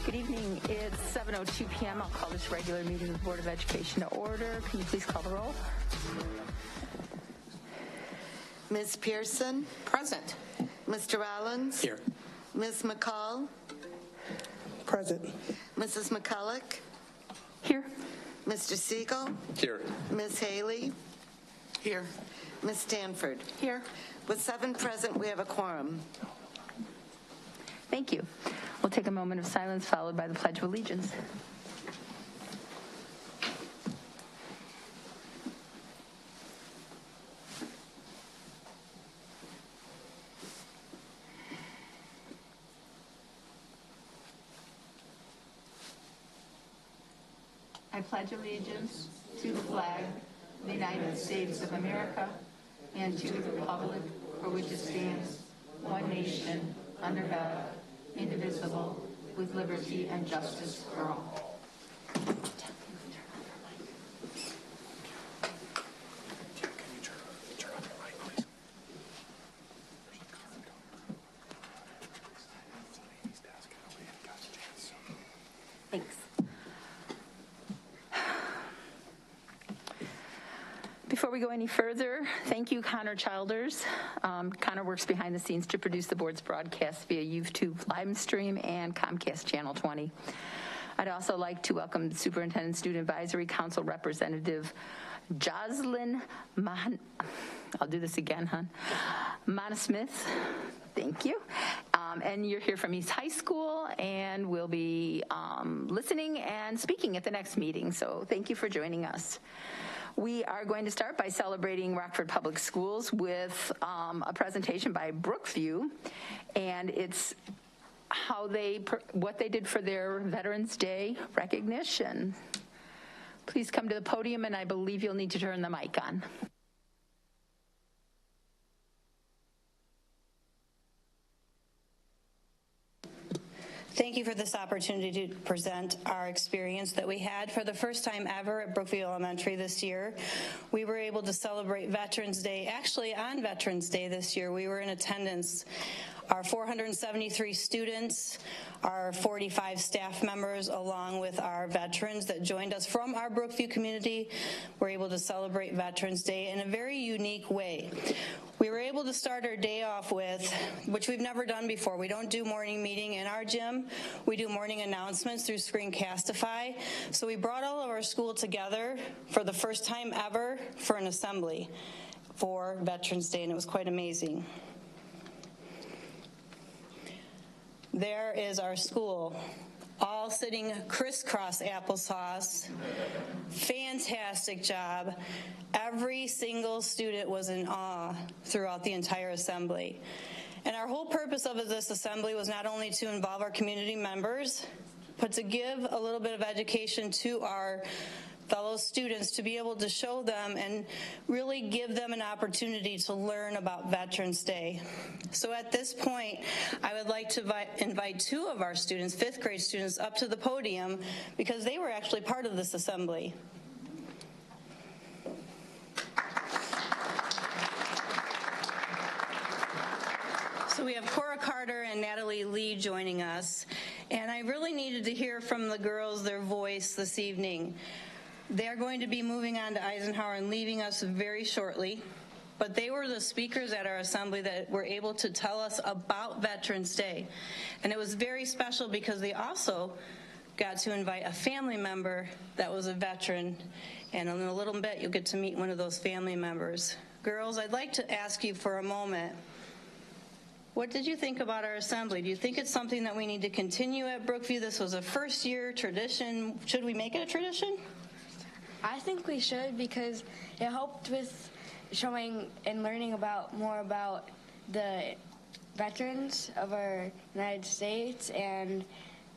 Good evening. It's 7:02 p.m. I'll call this regular meeting of the Board of Education to order. Can you please call the roll? Ms. Pearson? Present. Mr. Rollins? Here. Ms. McCall? Present. Mrs. McCulloch? Here. Mr. Siegel? Here. Ms. Haley? Here. Ms. Stanford? Here. With 7 present, we have a quorum. Thank you. We'll take a moment of silence followed by the Pledge of Allegiance. I pledge allegiance to the flag of the United States of America and to the republic for which it stands, one nation, under God, indivisible, with liberty and justice for all. Thanks. Before we go any further, thank you, Connor Childers. Connor works behind the scenes to produce the board's broadcast via YouTube live stream and Comcast Channel 20. I'd also like to welcome Superintendent Student Advisory Council Representative Jocelyn Mana-Smith. Thank you. And you're here from East High School, and we'll be listening and speaking at the next meeting. So thank you for joining us. We are going to start by celebrating Rockford Public Schools with a presentation by Brookview, and it's what they did for their Veterans Day recognition. Please come to the podium, and I believe you'll need to turn the mic on. Thank you for this opportunity to present our experience that we had for the first time ever at Brookview Elementary this year. We were able to celebrate Veterans Day. Actually, on Veterans Day this year, we were in attendance. Our 473 students, our 45 staff members, along with our veterans that joined us from our Brookview community, were able to celebrate Veterans Day in a very unique way. We were able to start our day off with, which we've never done before. We don't do morning meeting in our gym. We do morning announcements through Screencastify. So we brought all of our school together for the first time ever for an assembly for Veterans Day, and it was quite amazing. There is our school, all sitting crisscross applesauce. Fantastic job. Every single student was in awe throughout the entire assembly. And our whole purpose of this assembly was not only to involve our community members, but to give a little bit of education to our fellow students to be able to show them and really give them an opportunity to learn about Veterans Day. So at this point, I would like to invite 2 of our students, 5th grade students, up to the podium because they were actually part of this assembly. So we have Cora Carter and Natalie Lee joining us, and I really needed to hear from the girls, their voice this evening. They're going to be moving on to Eisenhower and leaving us very shortly, but they were the speakers at our assembly that were able to tell us about Veterans Day. And it was very special because they also got to invite a family member that was a veteran, and in a little bit you'll get to meet one of those family members. Girls, I'd like to ask you for a moment, what did you think about our assembly? Do you think it's something that we need to continue at Brookview? This was a first-year tradition. Should we make it a tradition? I think we should because it helped with showing and learning more about the veterans of our United States, and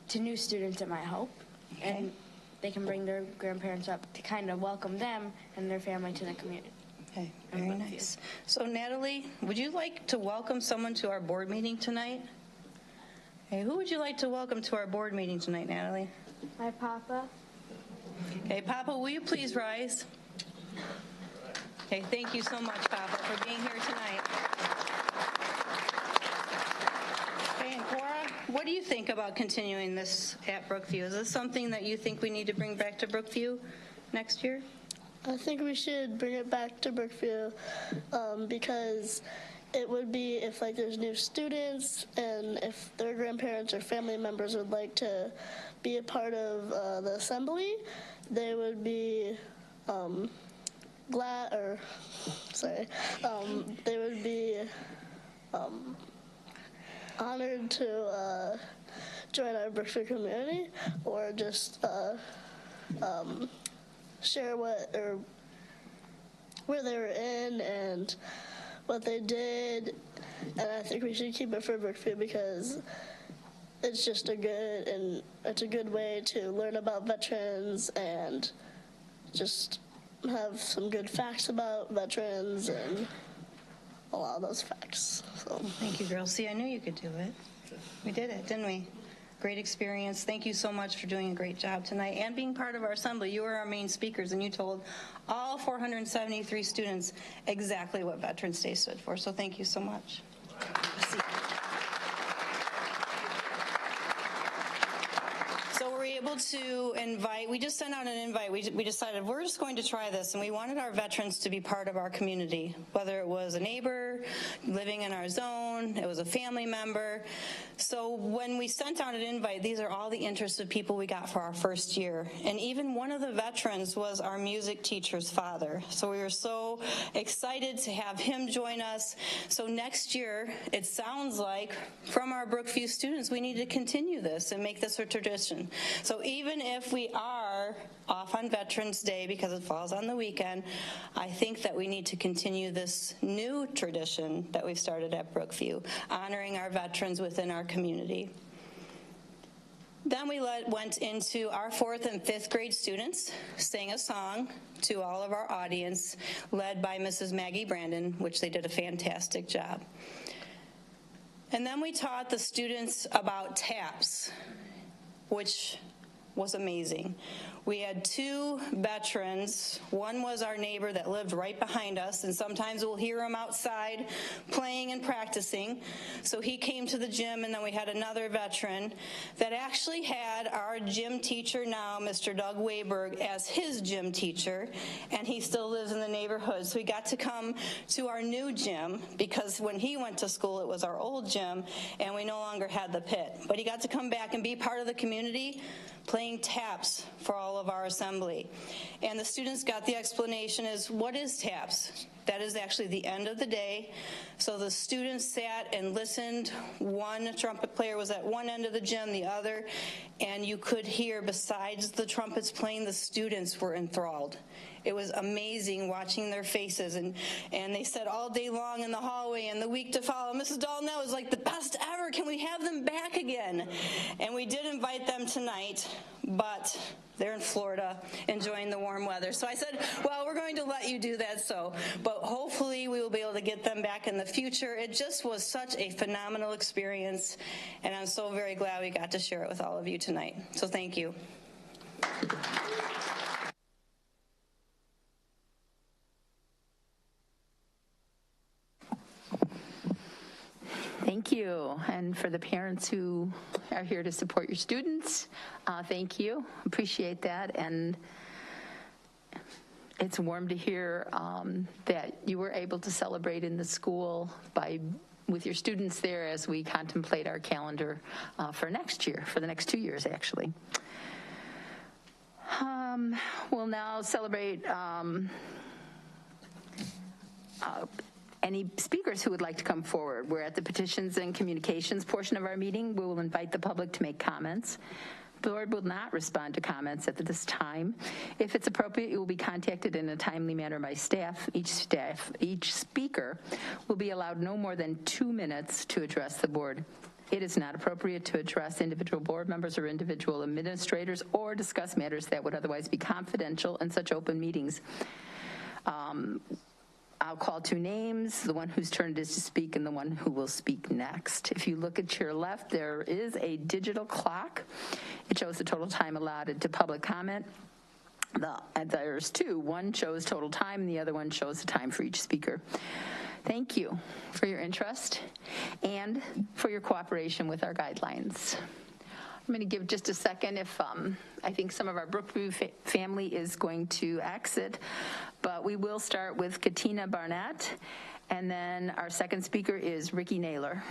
to new students it might help. Okay. And they can bring their grandparents up to kind of welcome them and their family to the community. Okay, very nice. So Natalie, would you like to welcome someone to our board meeting tonight? Okay, who would you like to welcome to our board meeting tonight, Natalie? My papa. Okay, Papa, will you please rise? Okay, thank you so much, Papa, for being here tonight. Okay, and Cora, what do you think about continuing this at Brookview? Is this something that you think we need to bring back to Brookview next year? I think we should bring it back to Brookview because it would be if like there's new students and if their grandparents or family members would like to be a part of the assembly, they would be they would be honored to join our Brookview community or just share where they were in and what they did, and I think we should keep it for Brookview because it's just a good way to learn about veterans and just have some good facts about veterans and a lot of those facts. So. Thank you, girls. See, I knew you could do it. We did it, didn't we? Great experience. Thank you so much for doing a great job tonight and being part of our assembly. You were our main speakers, and you told all 473 students exactly what Veterans Day stood for, so thank you so much. So we're able to invite, we just sent out an invite. We decided we're just going to try this, and we wanted our veterans to be part of our community, whether it was a neighbor living in our zone, it was a family member. So when we sent out an invite, these are all the interested people we got for our first year. And even one of the veterans was our music teacher's father. So we were so excited to have him join us. So next year, it sounds like from our Brookview students, we need to continue this and make this a tradition. So even if we are off on Veterans Day because it falls on the weekend, I think that we need to continue this new tradition that we've started at Brookview, honoring our veterans within our community. Then we went into our 4th and 5th grade students, sang a song to all of our audience, led by Mrs. Maggie Brandon, which they did a fantastic job. And then we taught the students about taps, which was amazing. We had 2 veterans. One was our neighbor that lived right behind us, and sometimes we'll hear him outside playing and practicing. So he came to the gym, and then we had another veteran that actually had our gym teacher now, Mr. Doug Wayberg, as his gym teacher, and he still lives in the neighborhood. So he got to come to our new gym because when he went to school, it was our old gym, and we no longer had the pit. But he got to come back and be part of the community, playing taps for all of our assembly. And the students got the explanation is, what is taps? That is actually the end of the day. So the students sat and listened. One trumpet player was at one end of the gym, the other, and you could hear, besides the trumpets playing, the students were enthralled. It was amazing watching their faces, and they said all day long in the hallway and the week to follow, Mrs. Dalton, that was like the best ever. Can we have them back again? And we did invite them tonight, but they're in Florida enjoying the warm weather. So I said, well, we're going to let you do that, but hopefully we will be able to get them back in the future. It just was such a phenomenal experience, and I'm so very glad we got to share it with all of you tonight. So thank you. Thank you. And for the parents who are here to support your students, thank you. Appreciate that. And it's warm to hear that you were able to celebrate in the school with your students there as we contemplate our calendar for next year, for the next 2 years, actually. We'll now celebrate any speakers who would like to come forward. We're at the petitions and communications portion of our meeting. We will invite the public to make comments. The board will not respond to comments at this time. If it's appropriate, you will be contacted in a timely manner by staff. Each speaker will be allowed no more than 2 minutes to address the board. It is not appropriate to address individual board members or individual administrators or discuss matters that would otherwise be confidential in such open meetings. I'll call 2 names, the one whose turn it is to speak and the one who will speak next. If you look at your left, there is a digital clock. It shows the total time allotted to public comment. There's 2. One shows total time and the other one shows the time for each speaker. Thank you for your interest and for your cooperation with our guidelines. I'm going to give just a second if I think some of our Brookview family is going to exit, but we will start with Katina Barnett, and then our second speaker is Ricky Naylor.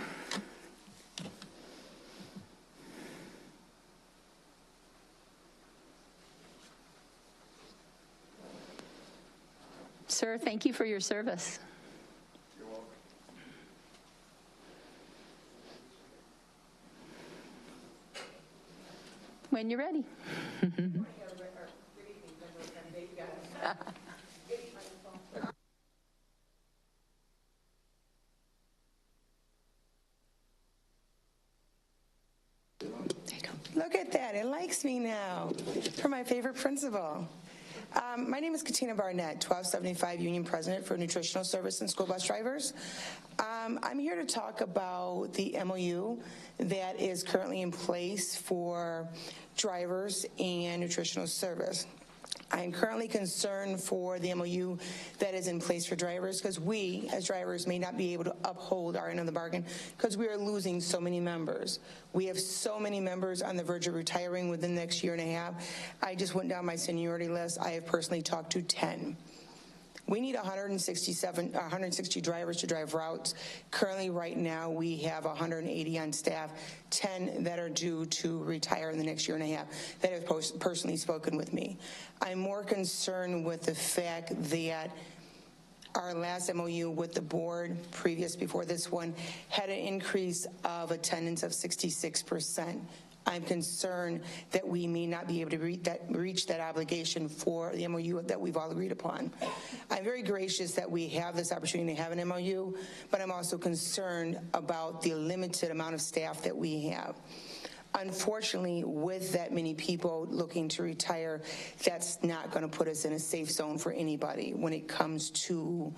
Sir, thank you for your service. You're welcome. When you're ready. Look at that. It likes me now. For my favorite principal. My name is Katina Barnett, 1275 Union President for Nutritional Service and School Bus Drivers. I'm here to talk about the MOU that is currently in place for drivers and nutritional service. I'm currently concerned for the MOU that is in place for drivers because we, as drivers, may not be able to uphold our end of the bargain because we are losing so many members. We have so many members on the verge of retiring within the next year and a half. I just went down my seniority list. I have personally talked to 10. We need 160 drivers to drive routes. Currently, right now, we have 180 on staff, 10 that are due to retire in the next year and a half that have personally spoken with me. I'm more concerned with the fact that our last MOU with the board, previous before this one, had an increase of attendance of 66%. I'm concerned that we may not be able to reach that obligation for the MOU that we've all agreed upon. I'm very gracious that we have this opportunity to have an MOU, but I'm also concerned about the limited amount of staff that we have. Unfortunately, with that many people looking to retire, that's not going to put us in a safe zone for anybody when it comes to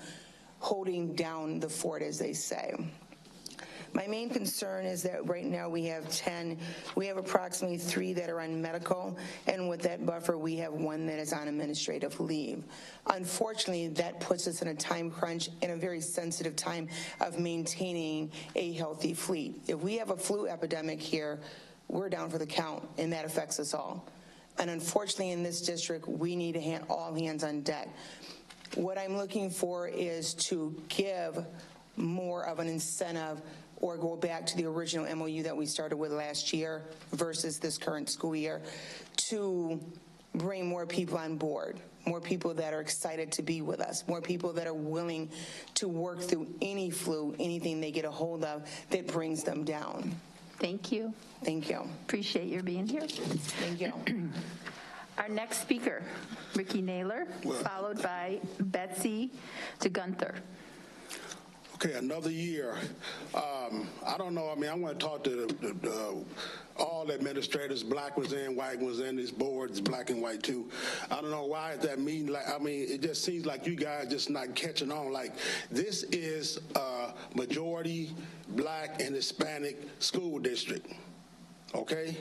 holding down the fort, as they say. My main concern is that right now we have 10. We have approximately 3 that are on medical, and with that buffer, we have 1 that is on administrative leave. Unfortunately, that puts us in a time crunch in a very sensitive time of maintaining a healthy fleet. If we have a flu epidemic here, we're down for the count, and that affects us all. And unfortunately, in this district, we need all hands on deck. What I'm looking for is to give more of an incentive or go back to the original MOU that we started with last year versus this current school year to bring more people on board, more people that are excited to be with us, more people that are willing to work through any flu, anything they get a hold of that brings them down. Thank you. Thank you. Appreciate your being here. Thank you. Our next speaker, Ricky Naylor, followed by Betsy DeGunther. Okay, another year. I don't know. I mean, I want to talk to all administrators, black ones and white ones, and this board is black and white too. I don't know why that mean. Like, I mean, it just seems like you guys just not catching on. Like, this is a majority black and Hispanic school district. Okay.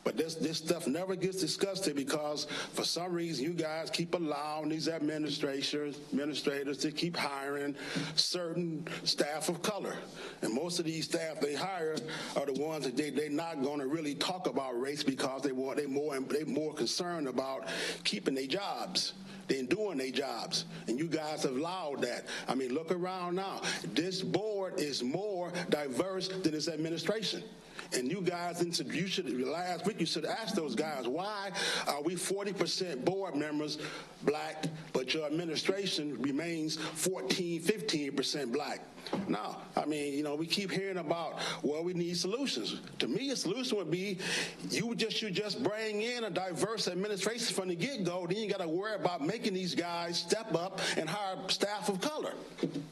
But this stuff never gets discussed here because for some reason you guys keep allowing these administrators to keep hiring certain staff of color. And most of these staff they hire are the ones that they're not going to really talk about race because they're more concerned about keeping their jobs than doing their jobs. And you guys have allowed that. I mean, look around now. This board is more diverse than this administration. And you guys, last week you should ask those guys, why are we 40% board members black, but your administration remains 15% black? No, I mean, you know, we keep hearing about, well, we need solutions. To me, a solution would be you just bring in a diverse administration from the get-go, then you got to worry about making these guys step up and hire staff of color.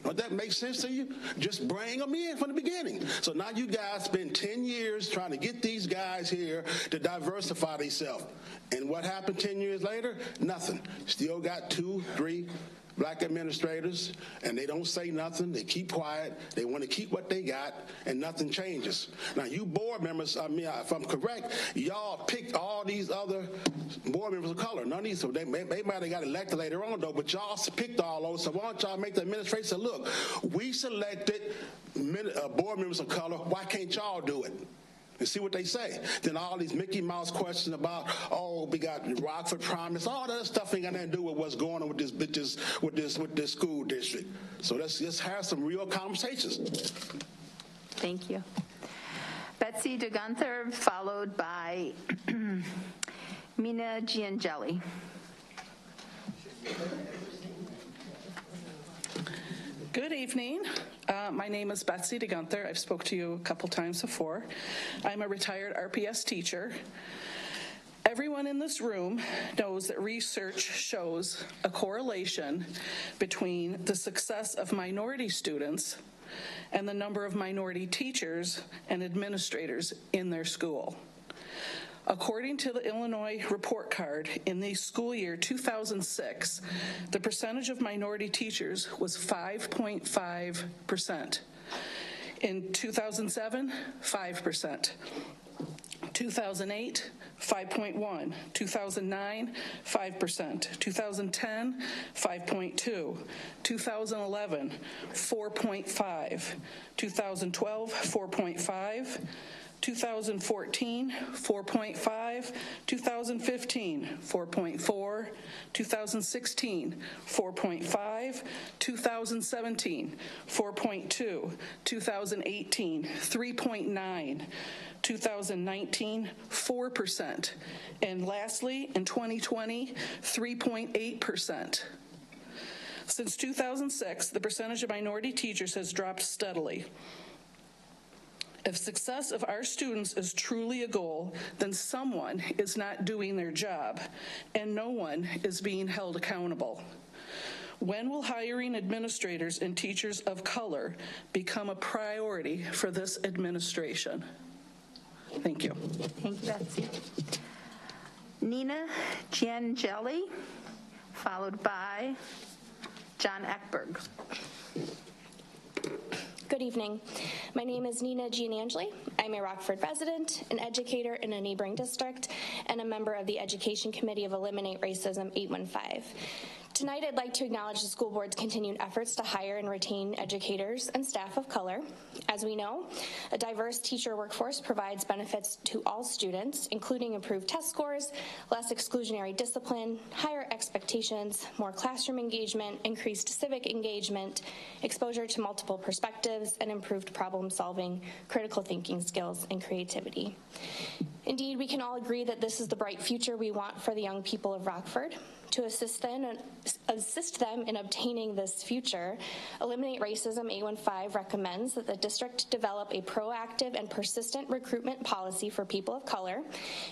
Would that make sense to you? Just bring them in from the beginning. So now you guys spend 10 years trying to get these guys here to diversify themselves. And what happened 10 years later? Nothing. Still got 2, 3 black administrators, and they don't say nothing. They keep quiet. They want to keep what they got, and nothing changes. Now, you board members, I mean, if I'm correct, y'all picked all these other board members of color. None of these, so they might have got elected later on, though, but y'all picked all those. So why don't y'all make the administration say, look, we selected board members of color. Why can't y'all do it? And see what they say. Then all these Mickey Mouse questions about, oh, we got Rockford Promise, all that stuff ain't got nothing to do with what's going on with this school district. So let's just have some real conversations. Thank you. Betsy DeGunther, followed by Mina Giangeli. Good evening. My name is Betsy DeGunther. I've spoke to you a couple times before. I'm a retired RPS teacher. Everyone in this room knows that research shows a correlation between the success of minority students and the number of minority teachers and administrators in their school. According to the Illinois report card, in the school year 2006, the percentage of minority teachers was 5.5%. In 2007, 5%. 2008, 5.1. 2009, 5%. 2010, 5.2. 2011, 4.5. 2012, 4.5. 2014, 4.5, 2015, 4.4, 2016, 4.5, 2017, 4.2, 2018, 3.9, 2019, 4%, and lastly, in 2020, 3.8%. Since 2006, the percentage of minority teachers has dropped steadily. If success of our students is truly a goal, then someone is not doing their job, and no one is being held accountable. When will hiring administrators and teachers of color become a priority for this administration? Thank you. Thank you, Betsy. Nina Giangeli, followed by John Eckberg. Good evening. My name is Nina Gianangeli. I'm a Rockford resident, an educator in a neighboring district, and a member of the Education Committee of Eliminate Racism 815. Tonight, I'd like to acknowledge the school board's continued efforts to hire and retain educators and staff of color. As we know, a diverse teacher workforce provides benefits to all students, including improved test scores, less exclusionary discipline, higher expectations, more classroom engagement, increased civic engagement, exposure to multiple perspectives, and improved problem solving, critical thinking skills, and creativity. Indeed, we can all agree that this is the bright future we want for the young people of Rockford. To assist them in obtaining this future, Eliminate Racism 815 recommends that the district develop a proactive and persistent recruitment policy for people of color,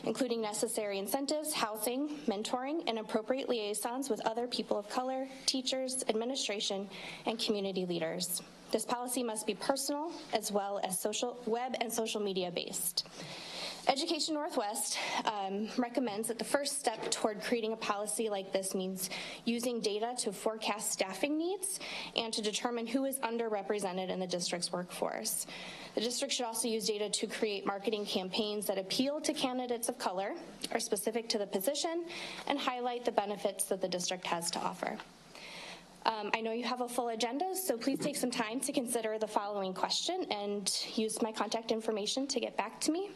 including necessary incentives, housing, mentoring, and appropriate liaisons with other people of color, teachers, administration, and community leaders. This policy must be personal as well as web and social media based. Education Northwest recommends that the first step toward creating a policy like this means using data to forecast staffing needs and to determine who is underrepresented in the district's workforce. The district should also use data to create marketing campaigns that appeal to candidates of color, are specific to the position, and highlight the benefits that the district has to offer. I know you have a full agenda, so please take some time to consider the following question and use my contact information to get back to me.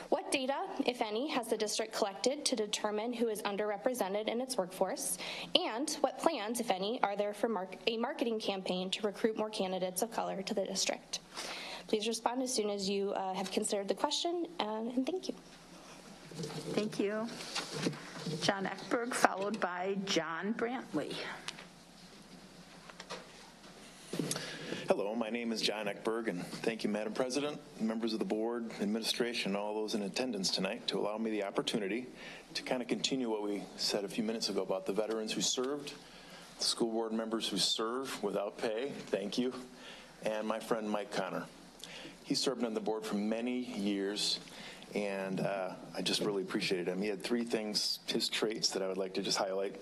What data, if any, has the district collected to determine who is underrepresented in its workforce? And what plans, if any, are there for a marketing campaign to recruit more candidates of color to the district? Please respond as soon as you have considered the question, and thank you. Thank you. John Eckberg, followed by John Brantley. Hello, my name is John Eckberg, and thank you, Madam President, members of the board, administration, and all those in attendance tonight to allow me the opportunity to kind of continue what we said a few minutes ago about the veterans who served, the school board members who serve without pay, thank you, and my friend Mike Connor. He served on the board for many years, and I just really appreciated him. He had three things, his traits, that I would like to just highlight.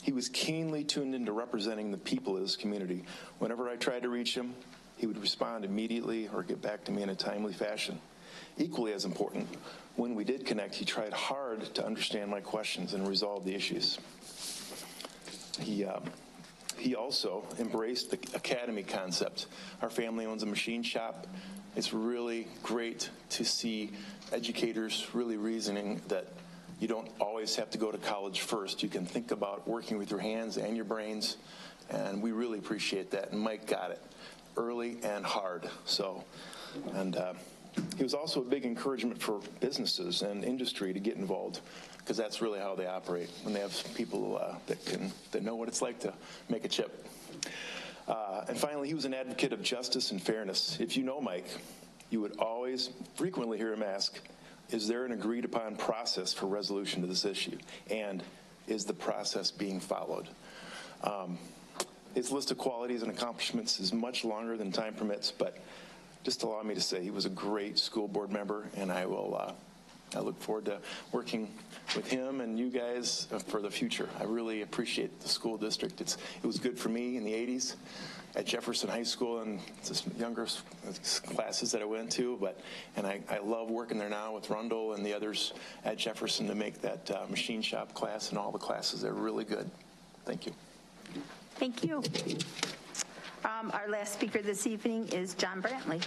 He was keenly tuned into representing the people of his community. Whenever I tried to reach him, he would respond immediately or get back to me in a timely fashion. Equally as important, when we did connect, he tried hard to understand my questions and resolve the issues. He also embraced the academy concept. Our family owns a machine shop. It's really great to see educators really reasoning that you don't always have to go to college first. You can think about working with your hands and your brains, and we really appreciate that. And Mike got it early and hard. He was also a big encouragement for businesses and industry to get involved, because that's really how they operate, when they have people that know what it's like to make a chip. And finally, he was an advocate of justice and fairness. If you know Mike, you would always frequently hear him ask, is there an agreed upon process for resolution to this issue? And is the process being followed? His list of qualities and accomplishments is much longer than time permits, but just allow me to say he was a great school board member, and I look forward to working with him and you guys for the future. I really appreciate the school district. It was good for me in the 80s at Jefferson High School and the younger classes that I went to, and I love working there now with Rundle and the others at Jefferson to make that machine shop class and all the classes. They're really good. Thank you. Thank you. Our last speaker this evening is John Brantley.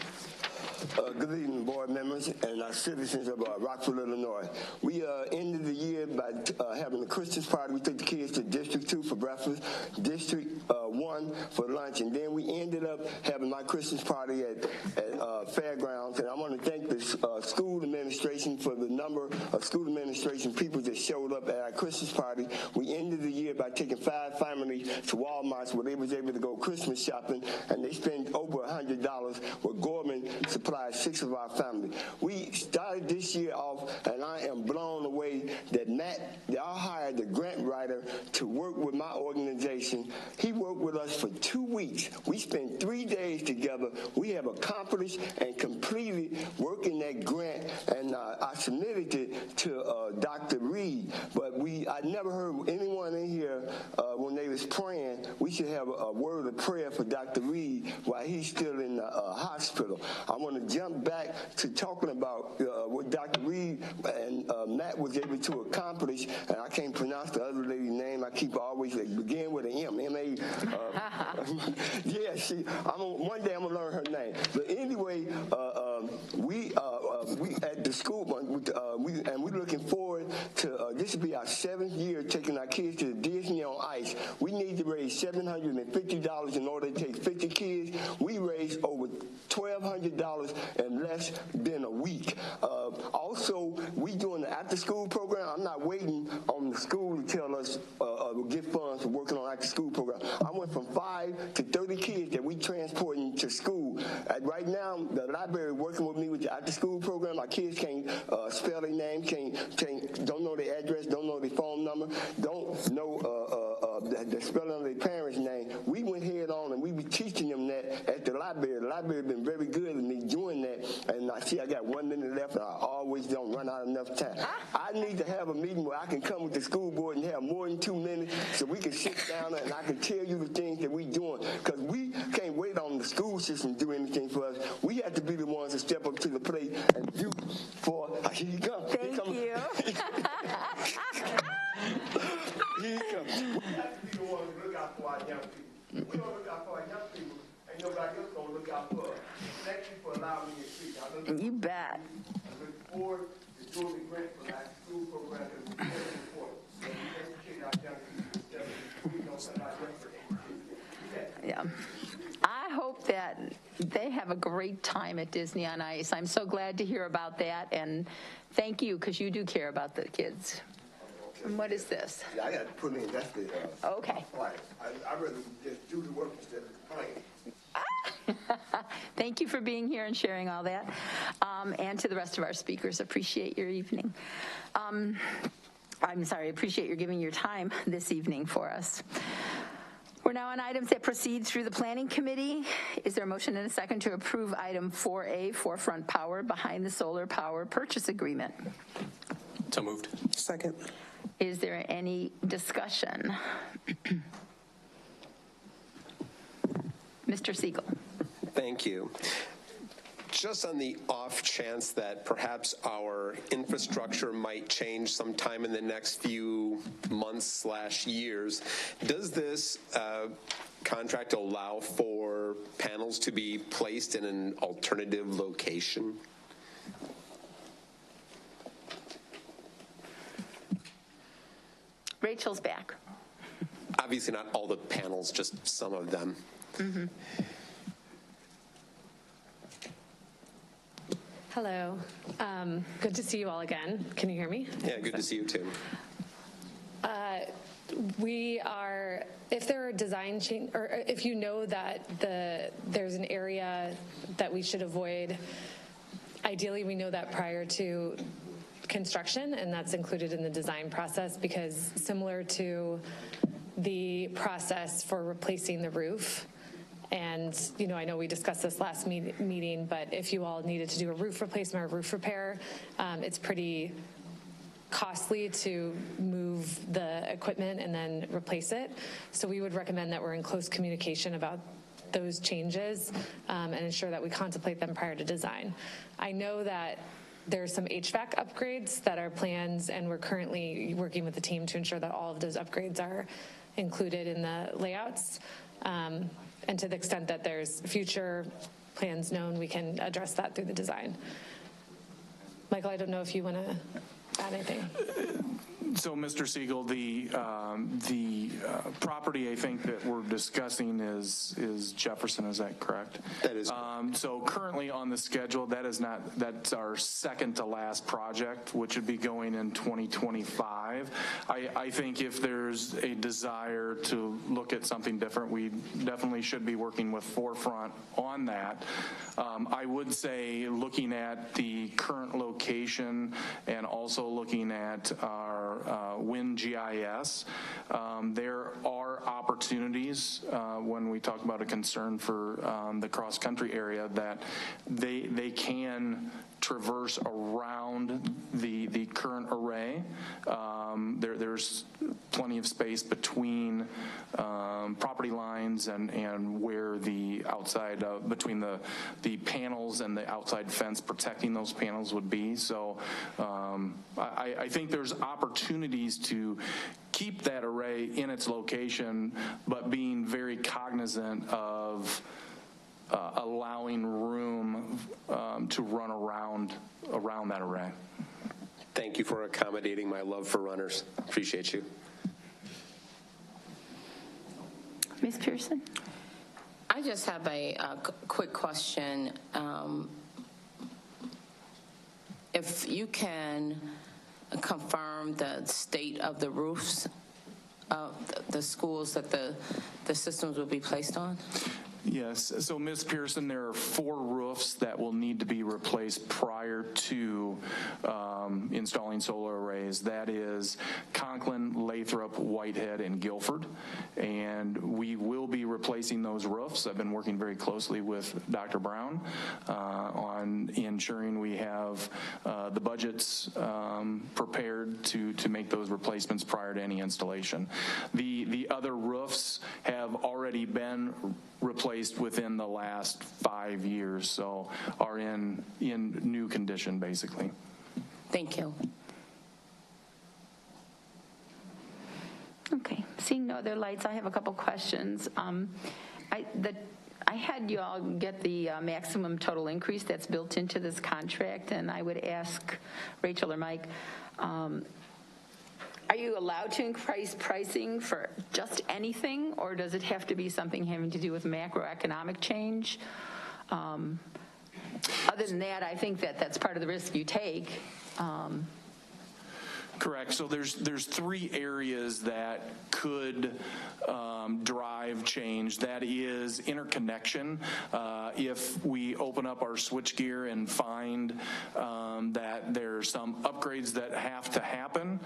Good evening, board members and our citizens of Rockford, Illinois. We ended the year by having a Christmas party. We took the kids to District 2 for breakfast, District 1 for lunch, and then we ended up having my Christmas party at Fairgrounds. And I want to thank the school administration for the number of school administration people that showed up at our Christmas party. We ended the year by taking 5 families to Walmart where they was able to go Christmas shopping, and they spent over $100 with Gorman supplied 6 of our family. We started this year off, and I am blown away that I hired the grant writer to work with my organization. He worked with us for 2 weeks. We spent 3 days together. We have accomplished and completed working that grant, and I submitted it to Dr. Reed, but I never heard anyone in here when they was praying. We should have a word of prayer for Dr. Reed while he's still in the hospital. I want to jump back to talking about what Dr. Reed and Matt was able to accomplish, and I can't pronounce the other lady's name. I keep always begin with an M. M-A. Yeah, one day I'm gonna learn her name. But anyway, we at the school, we're looking forward to this will be our 7th year taking our kids to Disney on Ice. We need to raise $750 in order to take 50 kids. We raised over $1,200 in less than a week. Also, we doing the after-school program. I'm not waiting on the school to tell us get funds for working on after-school program. I went from 5 to 30 kids that we transporting to school. Right now, the library working with me with the after-school program. Our kids can't spell their name, don't know their address, don't know their phone number, don't know the spelling of their parents' name. We went head on and we be teaching them that at the library. The library has been very good at me doing that. And I see I got 1 minute left, and I always don't run out enough time. I need to have a meeting where I can come with the school board and have more than 2 minutes so we can sit down and I can tell you the things that we doing. Because we can't wait on the school system to do anything for us. We have to be the ones to step up to the plate and do for. Here you come. Thank you. Here you come. We have to be the ones to look out for our young people. We don't look out for our young people, and nobody else gonna look out for us. Thank you for allowing me to speak. You bet. I look forward to doing the grant for that school program that we very important. So we educate our young people. We don't send our young people. Yeah. I hope that they have a great time at Disney on Ice. I'm so glad to hear about that, and thank you, because you do care about the kids. And what is this? Yeah, I got to put in, that's the Okay. I'd rather just do the work instead of playing. Thank you for being here and sharing all that. And to the rest of our speakers, appreciate your evening. Appreciate your giving your time this evening for us. We're now on items that proceed through the Planning Committee. Is there a motion and a second to approve item 4A, Forefront Power, behind the solar power purchase agreement? So moved. Second. Is there any discussion? Mr. Siegel. Thank you. Just on the off chance that perhaps our infrastructure might change sometime in the next few months/years, does this contract allow for panels to be placed in an alternative location? Rachel's back. Obviously not all the panels, just some of them. Mm-hmm. Hello. Good to see you all again. Can you hear me? Yeah, good to see you too. We are, if there are design change, or if you know that there's an area that we should avoid, ideally we know that prior to construction, and that's included in the design process, because similar to the process for replacing the roof, and, you know, I know we discussed this last meeting, but if you all needed to do a roof replacement or roof repair, it's pretty costly to move the equipment and then replace it. So we would recommend that we're in close communication about those changes and ensure that we contemplate them prior to design. I know that there's some HVAC upgrades that are planned, and we're currently working with the team to ensure that all of those upgrades are included in the layouts. And to the extent that there's future plans known, we can address that through the design. Michael, I don't know if you want to add anything. So, Mr. Siegel, the property I think that we're discussing is Jefferson. Is that correct? That is. So currently on the schedule, that's our second to last project, which would be going in 2025. I think if there's a desire to look at something different, we definitely should be working with Forefront on that. I would say, looking at the current location and also looking at our WinGIS, there are opportunities when we talk about a concern for the cross-country area that they can traverse around the current array. There's plenty of space between property lines and where the outside between the panels and the outside fence protecting those panels would be. So I think there's opportunities to keep that array in its location, but being very cognizant of allowing room to run around that array. Thank you for accommodating my love for runners. Appreciate you. Ms. Pearson? I just have a quick question. If you can confirm the state of the roofs of the schools that the systems will be placed on? Yes. So, Ms. Pearson, there are 4 roofs that will need to be replaced prior to installing solar arrays. That is Conklin, Lathrop, Whitehead, and Guilford. And we will be replacing those roofs. I've been working very closely with Dr. Brown on ensuring we have the budgets prepared to make those replacements prior to any installation. The other roofs have already been replaced within the last 5 years, so are in new condition, basically. Thank you. Okay, seeing no other lights, I have a couple questions. I had you all get the maximum total increase that's built into this contract, and I would ask Rachel or Mike, are you allowed to increase pricing for just anything, or does it have to be something having to do with macroeconomic change? Other than that, I think that's part of the risk you take. Correct. So there's 3 areas that could drive change. That is interconnection. If we open up our switchgear and find that there's some upgrades that have to happen,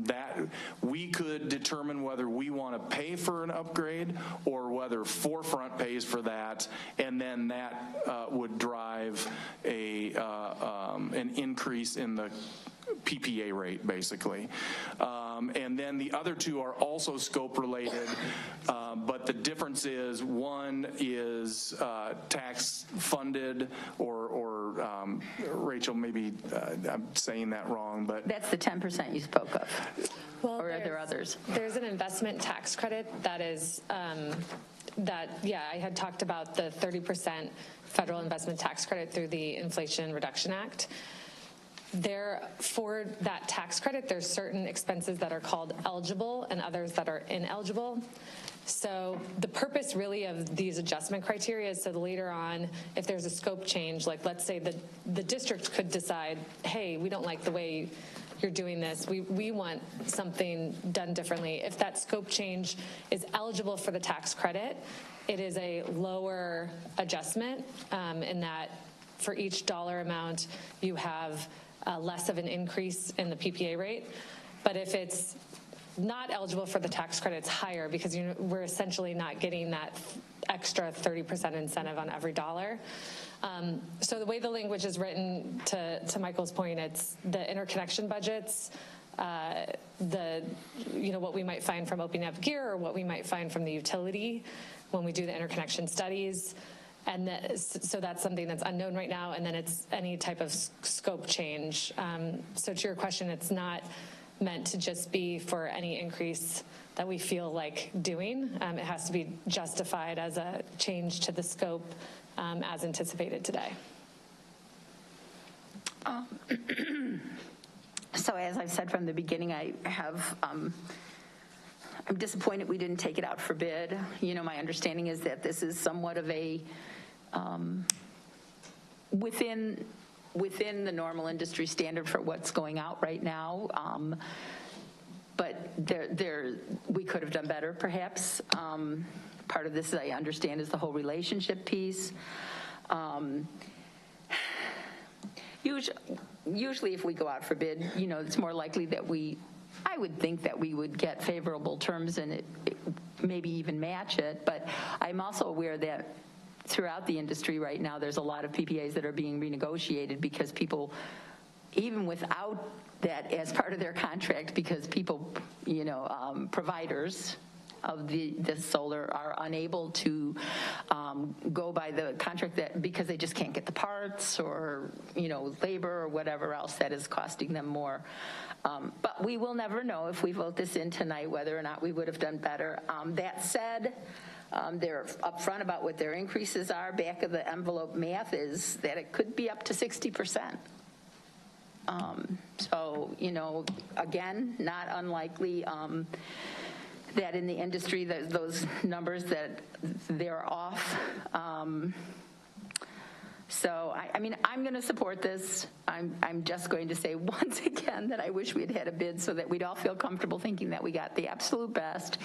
that we could determine whether we want to pay for an upgrade or whether Forefront pays for that, and then that would drive an increase in the PPA rate, basically. And then the other two are also scope related, but the difference is one is tax funded, or Rachel, maybe I'm saying that wrong, but That's the 10% you spoke of. Well, or are there others? There's an investment tax credit that is, I had talked about the 30% federal investment tax credit through the Inflation Reduction Act. For that tax credit, there's certain expenses that are called eligible and others that are ineligible. So the purpose really of these adjustment criteria is so that later on, if there's a scope change, like let's say the district could decide, hey, we don't like the way you're doing this, we want something done differently. If that scope change is eligible for the tax credit, it is a lower adjustment in that for each dollar amount you have less of an increase in the PPA rate. But if it's not eligible for the tax credit, it's higher because we're essentially not getting that extra 30% incentive on every dollar. So the way the language is written, to Michael's point, it's the interconnection budgets, what we might find from opening up gear or what we might find from the utility when we do the interconnection studies. And so that's something that's unknown right now, and then it's any type of scope change. So to your question, it's not meant to just be for any increase that we feel like doing. It has to be justified as a change to the scope as anticipated today. So as I've said from the beginning, I'm disappointed we didn't take it out for bid. My understanding is that this is somewhat of a within the normal industry standard for what's going out right now. But we could have done better, perhaps. Part of this, I understand, is the whole relationship piece. Usually if we go out for bid, it's more likely that I would think that we would get favorable terms and it maybe even match it. But I'm also aware that throughout the industry right now, there's a lot of PPAs that are being renegotiated because people, even without that as part of their contract, because people, providers of the solar are unable to go by the contract because they just can't get the parts or, labor or whatever else that is costing them more. But we will never know if we vote this in tonight whether or not we would have done better. That said, they're upfront about what their increases are. Back of the envelope math is that it could be up to 60%. So, again, not unlikely that in the industry, those numbers that they're off. So, I'm going to support this. I'm just going to say once again that I wish we had had a bid so that we'd all feel comfortable thinking that we got the absolute best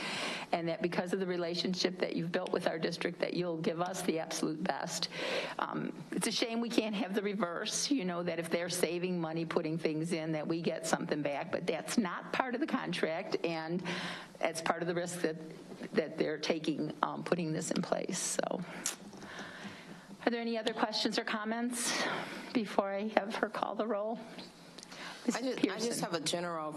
and that because of the relationship that you've built with our district that you'll give us the absolute best. It's a shame we can't have the reverse, that if they're saving money putting things in that we get something back, but that's not part of the contract and it's part of the risk that they're taking putting this in place. So. Are there any other questions or comments before I have her call the roll? I just have a general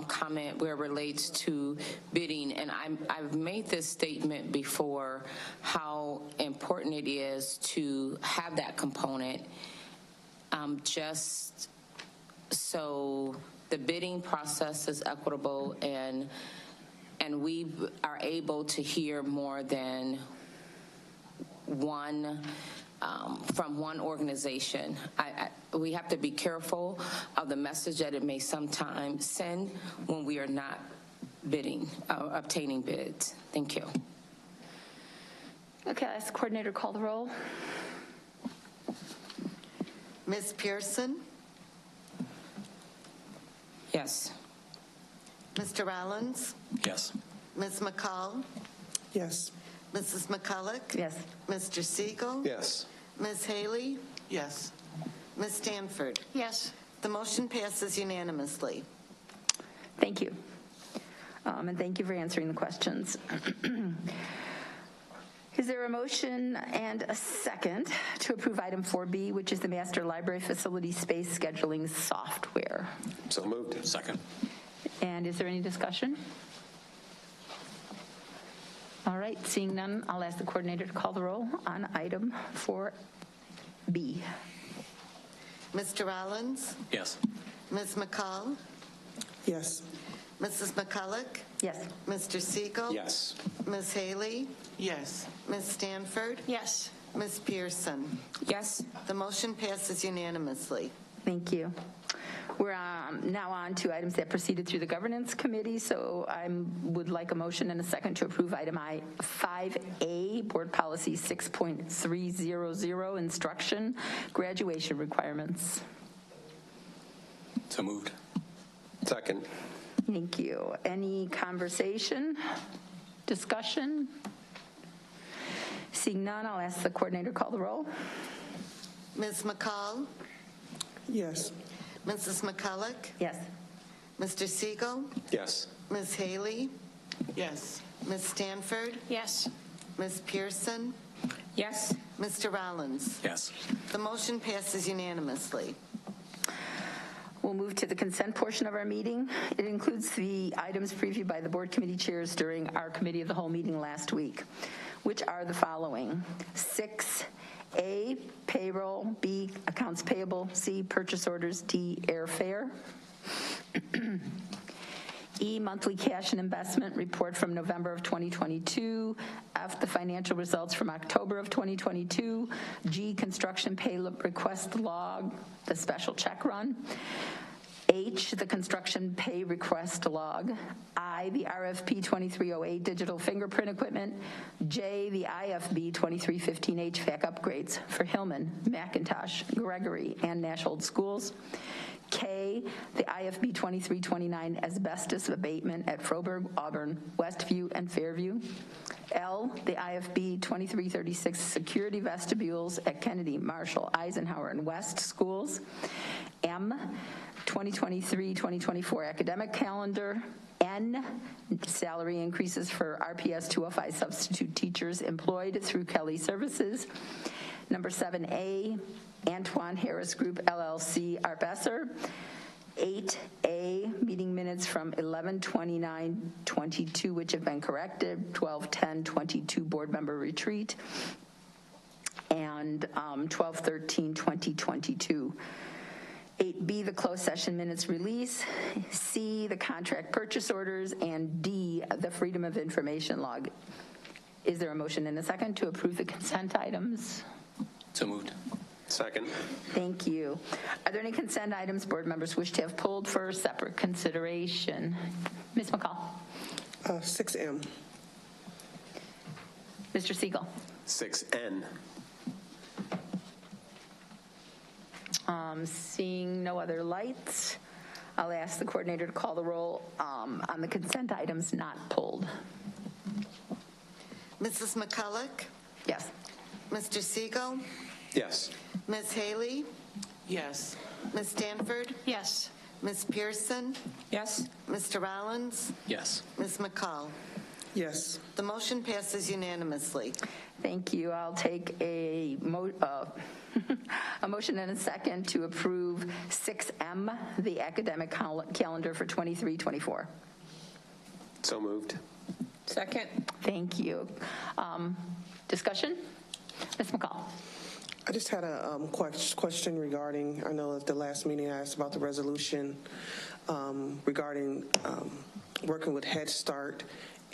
comment where it relates to bidding, and I've made this statement before, how important it is to have that component just so the bidding process is equitable and we are able to hear more than one from one organization. We have to be careful of the message that it may sometimes send when we are not bidding, obtaining bids. Thank you. Okay, let's coordinator call the roll. Ms. Pearson? Yes. Mr. Rollins? Yes. Ms. McCall? Yes. Mrs. McCulloch? Yes. Mr. Siegel? Yes. Ms. Haley? Yes. Ms. Stanford? Yes. The motion passes unanimously. Thank you. And thank you for answering the questions. Is there a motion and a second to approve item 4B, which is the master library facility space scheduling software? So moved. Second. And is there any discussion? All right, seeing none, I'll ask the coordinator to call the roll on item 4B. Mr. Rollins? Yes. Ms. McCall? Yes. Mrs. McCulloch? Yes. Mr. Siegel? Yes. Ms. Haley? Yes. Ms. Stanford? Yes. Ms. Pearson? Yes. The motion passes unanimously. Thank you. We're now on to items that proceeded through the governance committee. So I would like a motion and a second to approve item 5A, board policy 6.300, instruction, graduation requirements. So moved. Second. Thank you. Any conversation, discussion? Seeing none, I'll ask the coordinator to call the roll. Ms. McCall? Yes. Mrs. McCulloch? Yes. Mr. Siegel? Yes. Ms. Haley? Yes. Ms. Stanford? Yes. Ms. Pearson? Yes. Mr. Rollins? Yes. The motion passes unanimously. We'll move to the consent portion of our meeting. It includes the items previewed by the board committee chairs during our committee of the whole meeting last week, which are the following: 6A, payroll; B, accounts payable; C, purchase orders; D, airfare; E, monthly cash and investment report from November of 2022; F, the financial results from October of 2022; G, construction pay request log, the special check run; H, the construction pay request log; I, the RFP 2308 digital fingerprint equipment; J, the IFB 2315 HVAC upgrades for Hillman, McIntosh, Gregory, and Nashville schools; K, the IFB 2329 asbestos abatement at Froberg, Auburn, Westview, and Fairview; L, the IFB 2336 security vestibules at Kennedy, Marshall, Eisenhower, and West schools; M, 2023-2024 academic calendar; N, salary increases for RPS 205 substitute teachers employed through Kelly Services; number 7A, Antoine Harris Group LLC, Arbesser; 8A, meeting minutes from 11/29/22, which have been corrected; 12/10/22 board member retreat, and 12/13/2022. 8B, the closed session minutes release; C, the contract purchase orders; and D, the freedom of information log. Is there a motion and a second to approve the consent items? So moved. Second. Thank you. Are there any consent items board members wish to have pulled for separate consideration? Ms. McCall. 6M. Mr. Siegel. 6N. Seeing no other lights, I'll ask the coordinator to call the roll on the consent items not pulled. Mrs. McCulloch? Yes. Mr. Siegel? Yes. Ms. Haley? Yes. Ms. Stanford? Yes. Ms. Pearson? Yes. Mr. Rollins? Yes. Ms. McCall? Yes. The motion passes unanimously. Thank you. I'll take a motion and a second to approve 6M, the academic calendar for 23-24. So moved. Second. Thank you. Discussion? Ms. McCall. I just had a question regarding, I know at the last meeting I asked about the resolution regarding working with Head Start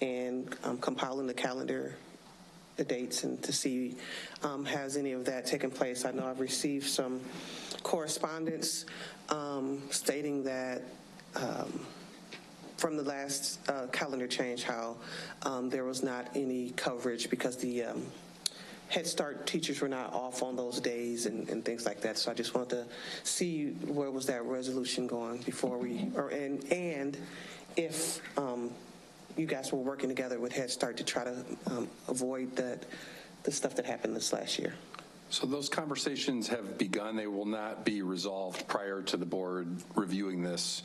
and compiling the calendar, the dates, and to see has any of that taken place. I know I've received some correspondence stating that from the last calendar change how there was not any coverage because the Head Start teachers were not off on those days and things like that. So I just wanted to see where was that resolution going before we, and if you guys were working together with Head Start to try to avoid the stuff that happened this last year. So those conversations have begun. They will not be resolved prior to the board reviewing this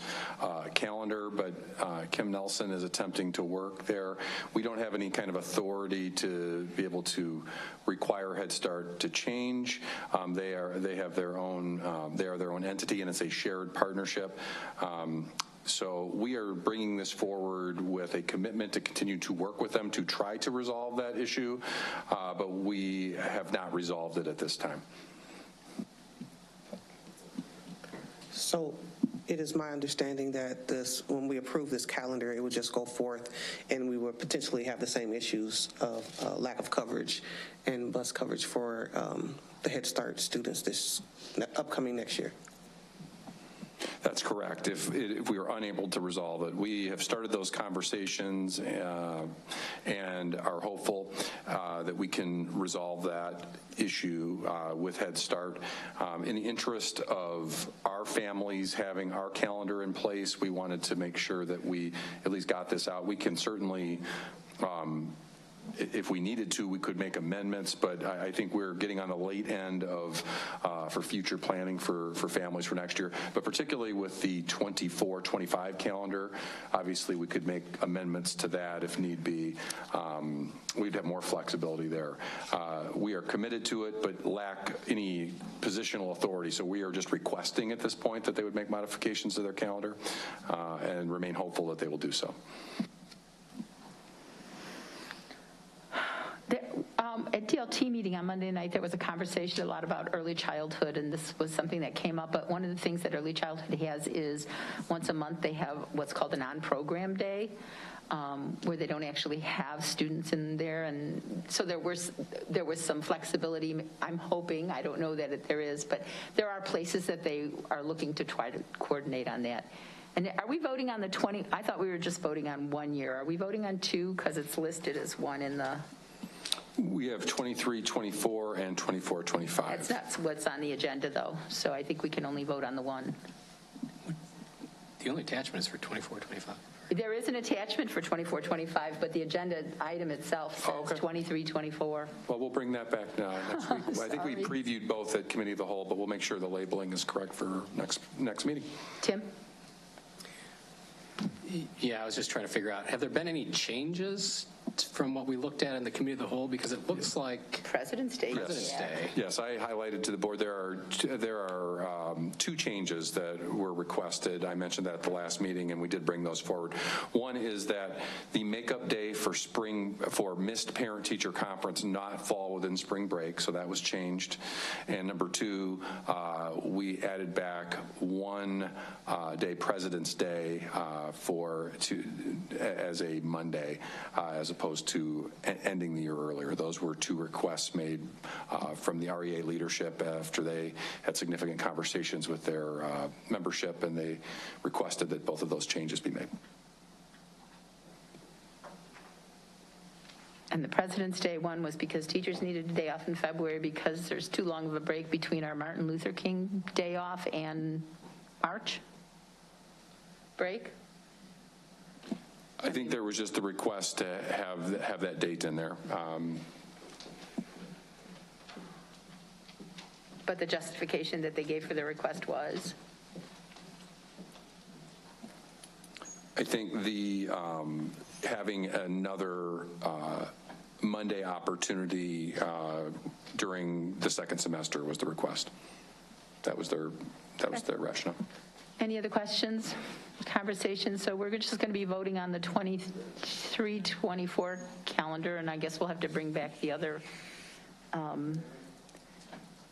calendar, but Kim Nelson is attempting to work there. We don't have any kind of authority to be able to require Head Start to change. They have their own, they are their own entity, and it's a shared partnership. So we are bringing this forward with a commitment to continue to work with them to try to resolve that issue, but we have not resolved it at this time. So it is my understanding that when we approve this calendar, it would just go forth and we would potentially have the same issues of lack of coverage and bus coverage for the Head Start students this upcoming next year. That's correct. If we are unable to resolve it, we have started those conversations and are hopeful that we can resolve that issue with Head Start. In the interest of our families having our calendar in place, we wanted to make sure that we at least got this out. We can certainly if we needed to, we could make amendments, but I think we're getting on the late end of for future planning for families for next year. But particularly with the 24-25 calendar, obviously we could make amendments to that if need be. We'd have more flexibility there. We are committed to it, but lack any positional authority. So we are just requesting at this point that they would make modifications to their calendar and remain hopeful that they will do so. At DLT meeting on Monday night, there was a conversation a lot about early childhood, and this was something that came up. But one of the things that early childhood has is once a month they have what's called a non-program day, where they don't actually have students in there, and so there was some flexibility. I'm hoping, I don't know that there is, but there are places that they are looking to try to coordinate on that. And are we voting on the 20? I thought we were just voting on 1 year. Are we voting on 2 because it's listed as 1 in the? We have 23-24 and 24-25. That's not what's on the agenda, though, so I think we can only vote on the 1. The only attachment is for 24-25. There is an attachment for 24-25, but the agenda item itself says 23-24. Well, we'll bring that back next week. I think we previewed both at Committee of the Whole, but we'll make sure the labeling is correct for next meeting. Tim? Yeah, I was just trying to figure out, have there been any changes from what we looked at in the Committee of the Whole? Because it looks like President's Day. Yes, I highlighted to the board there are 2 changes that were requested. I mentioned that at the last meeting, and we did bring those forward. One is that the makeup day for missed parent-teacher conference not fall within spring break, so that was changed. And number 2, we added back 1 day, President's Day, as a Monday, as opposed to ending the year earlier. Those were 2 requests made from the REA leadership after they had significant conversations with their membership, and they requested that both of those changes be made. And the President's Day one was because teachers needed a day off in February because there's too long of a break between our Martin Luther King Day off and March break. I think there was just a request to have that date in there. But the justification that they gave for the request was? I think the having another Monday opportunity during the second semester was the request. That was their rationale. Any other questions, conversations? So we're just going to be voting on the 23-24 calendar, and I guess we'll have to bring back the other.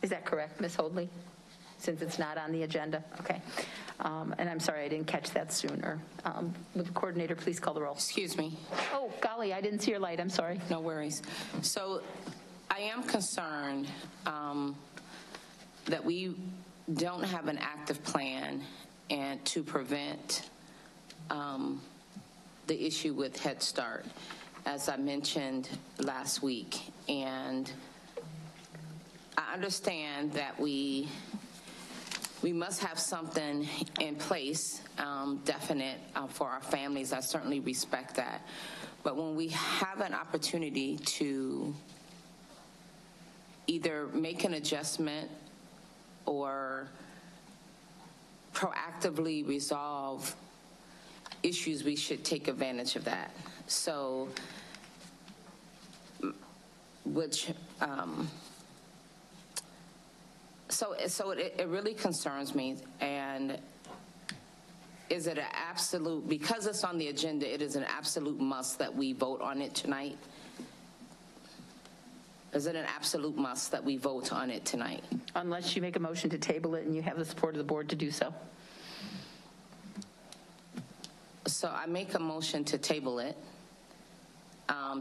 Is that correct, Ms. Hoadley? Since it's not on the agenda? Okay. And I'm sorry I didn't catch that sooner. Would the coordinator please call the roll? Excuse me. Oh, golly, I didn't see your light. I'm sorry. No worries. So I am concerned that we don't have an active plan and to prevent the issue with Head Start, as I mentioned last week. And I understand that we must have something in place, definite for our families. I certainly respect that. But when we have an opportunity to either make an adjustment or proactively resolve issues, we should take advantage of that. So, it really concerns me. And is it an absolute, because it's on the agenda, it is an absolute must that we vote on it tonight? Is it an absolute must that we vote on it tonight? Unless you make a motion to table it and you have the support of the board to do so. So I make a motion to table it,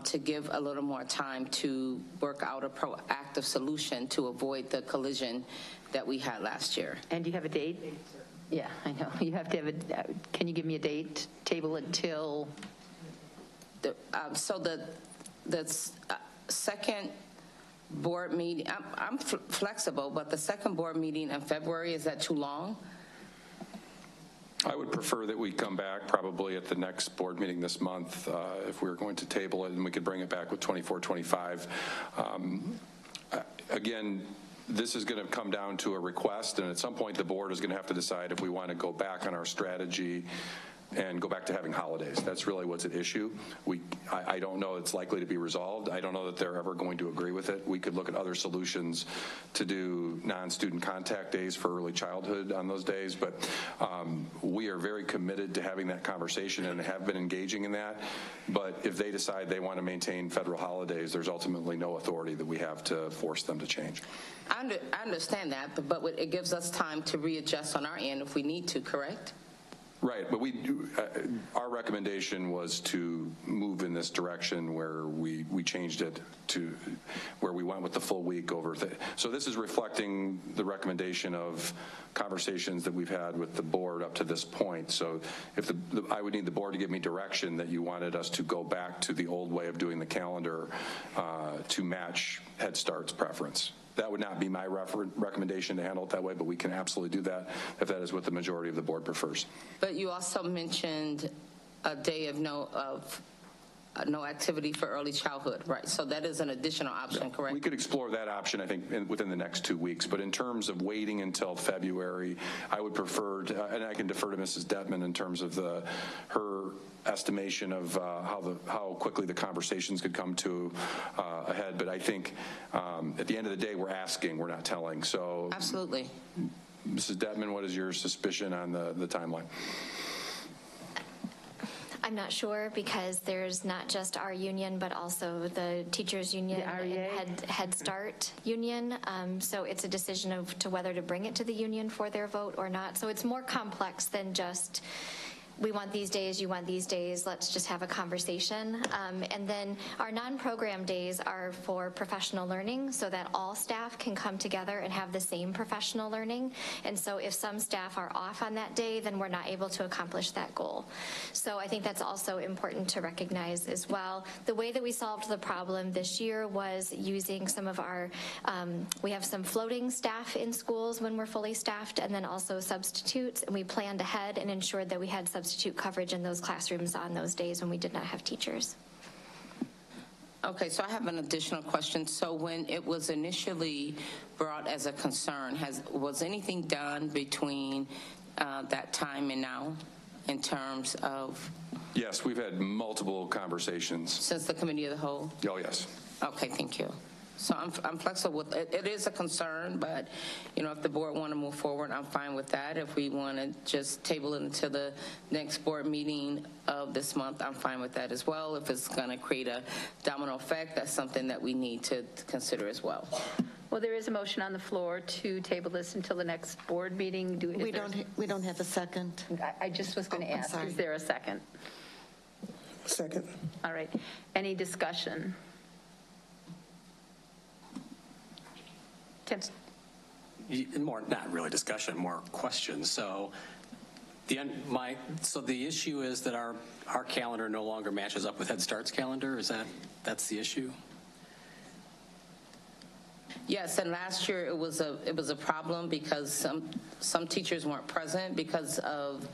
to give a little more time to work out a proactive solution to avoid the collision that we had last year. And do you have a date? Yeah, I know. You have to have a, can you give me a date? Table it till? So the second board meeting, I'm flexible, but the second board meeting in February, is that too long? I would prefer that we come back probably at the next board meeting this month if we're going to table it, and we could bring it back with 24, 25. Again, this is going to come down to a request, and at some point the board is going to have to decide if we want to go back on our strategy and go back to having holidays. That's really what's at issue. I don't know it's likely to be resolved. I don't know that they're ever going to agree with it. We could look at other solutions to do non-student contact days for early childhood on those days, but we are very committed to having that conversation and have been engaging in that. But if they decide they want to maintain federal holidays, there's ultimately no authority that we have to force them to change. I understand that, but it gives us time to readjust on our end if we need to, correct? Right, but we do, our recommendation was to move in this direction where we changed it to where we went with the full week over. So this is reflecting the recommendation of conversations that we've had with the board up to this point. So if I would need the board to give me direction that you wanted us to go back to the old way of doing the calendar to match Head Start's preference. That would not be my recommendation to handle it that way, but we can absolutely do that if that is what the majority of the board prefers. But you also mentioned a day of no activity for early childhood, right? So that is an additional option, correct? We could explore that option, I think, within the next 2 weeks. But in terms of waiting until February, I would prefer to, and I can defer to Mrs. Detman in terms of her estimation of how quickly the conversations could come to a head. But I think at the end of the day, we're asking, we're not telling. So absolutely. Mrs. Detman, what is your suspicion on the timeline? I'm not sure, because there's not just our union, but also the teachers union and Head Start union. So it's a decision to whether to bring it to the union for their vote or not. So it's more complex than just, we want these days, you want these days, let's just have a conversation. And then our non-program days are for professional learning, so that all staff can come together and have the same professional learning. And so if some staff are off on that day, then we're not able to accomplish that goal. So I think that's also important to recognize as well. The way that we solved the problem this year was using some of our, we have some floating staff in schools when we're fully staffed, and then also substitutes, and we planned ahead and ensured that we had substitute coverage in those classrooms on those days when we did not have teachers. Okay, so I have an additional question. So when it was initially brought as a concern, was anything done between that time and now in terms of? Yes, we've had multiple conversations. Since the committee of the whole? Oh, yes. Okay, thank you. So I'm flexible with it. It is a concern, but if the board want to move forward, I'm fine with that. If we want to just table it until the next board meeting of this month, I'm fine with that as well. If it's going to create a domino effect, that's something that we need to consider as well. Well, there is a motion on the floor to table this until the next board meeting. We don't have a second. I just was going to ask, is there a second? Second. All right. Any discussion? More, not really discussion, more questions. So the issue is that our calendar no longer matches up with Head Start's calendar. That's the issue? Yes, and last year it was a problem because some teachers weren't present because of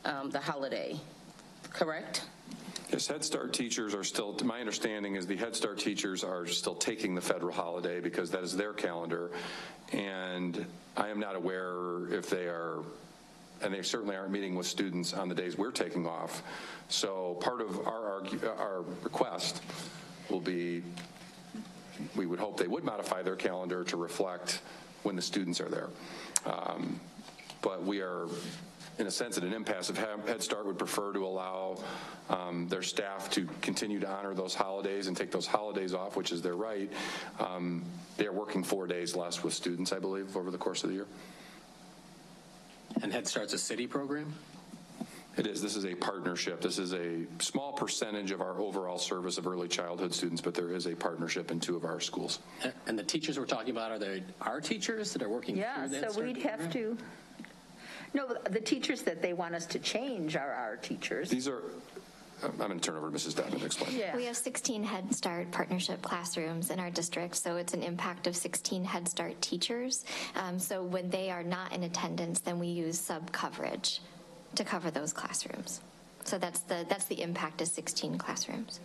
the holiday. Correct? Yes, Head Start teachers are still, my understanding is the Head Start teachers are still taking the federal holiday because that is their calendar. And I am not aware if they are, and they certainly aren't meeting with students on the days we're taking off. So part of our request will be, we would hope they would modify their calendar to reflect when the students are there. But we are, in a sense, at an impasse. If Head Start would prefer to allow their staff to continue to honor those holidays and take those holidays off, which is their right, they are working 4 days less with students, I believe, over the course of the year. And Head Start's a city program? It is. This is a partnership. This is a small percentage of our overall service of early childhood students, but there is a partnership in 2 of our schools. And the teachers we're talking about, are they our teachers that are working through the Head Yeah, so Start we'd have to. No, the teachers that they want us to change are our teachers. These are, I'm going to turn over to Mrs. Devon to explain. Yeah. We have 16 Head Start partnership classrooms in our district, so it's an impact of 16 Head Start teachers. So when they are not in attendance, then we use sub-coverage to cover those classrooms. So that's the impact of 16 classrooms.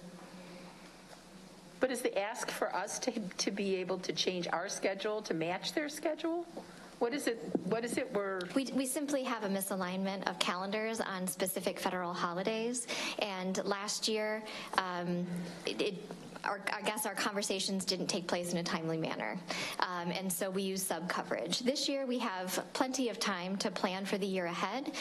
But is the ask for us to be able to change our schedule to match their schedule? What is it We simply have a misalignment of calendars on specific federal holidays, and last year I guess our conversations didn't take place in a timely manner, and so we use sub-coverage. This year we have plenty of time to plan for the year ahead.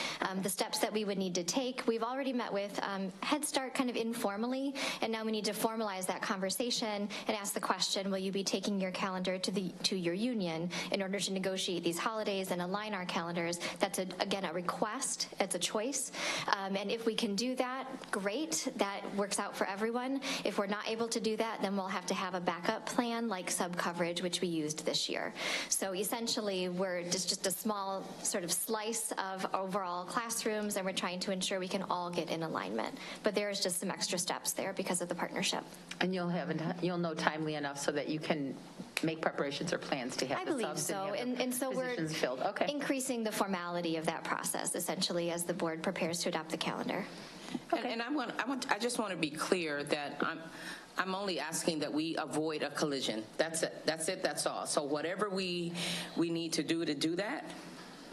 The steps that we would need to take, we've already met with Head Start kind of informally, and now we need to formalize that conversation and ask the question, will you be taking your calendar to your union in order to negotiate these holidays and align our calendars? That's, again, a request. It's a choice. And if we can do that, great. That works out for everyone. If we're not able to do that, then we'll have to have a backup plan like sub-coverage, which we used this year. So essentially, we're just a small sort of slice of overall classrooms, and we're trying to ensure we can all get in alignment. But there is just some extra steps there because of the partnership. And you'll know timely enough so that you can make preparations or plans to have I the believe subs so, and so we're filled. Okay. increasing the formality of that process essentially as the board prepares to adopt the calendar. Okay. And I just want to be clear that I'm only asking that we avoid a collision. That's it. That's all. So whatever we need to do that,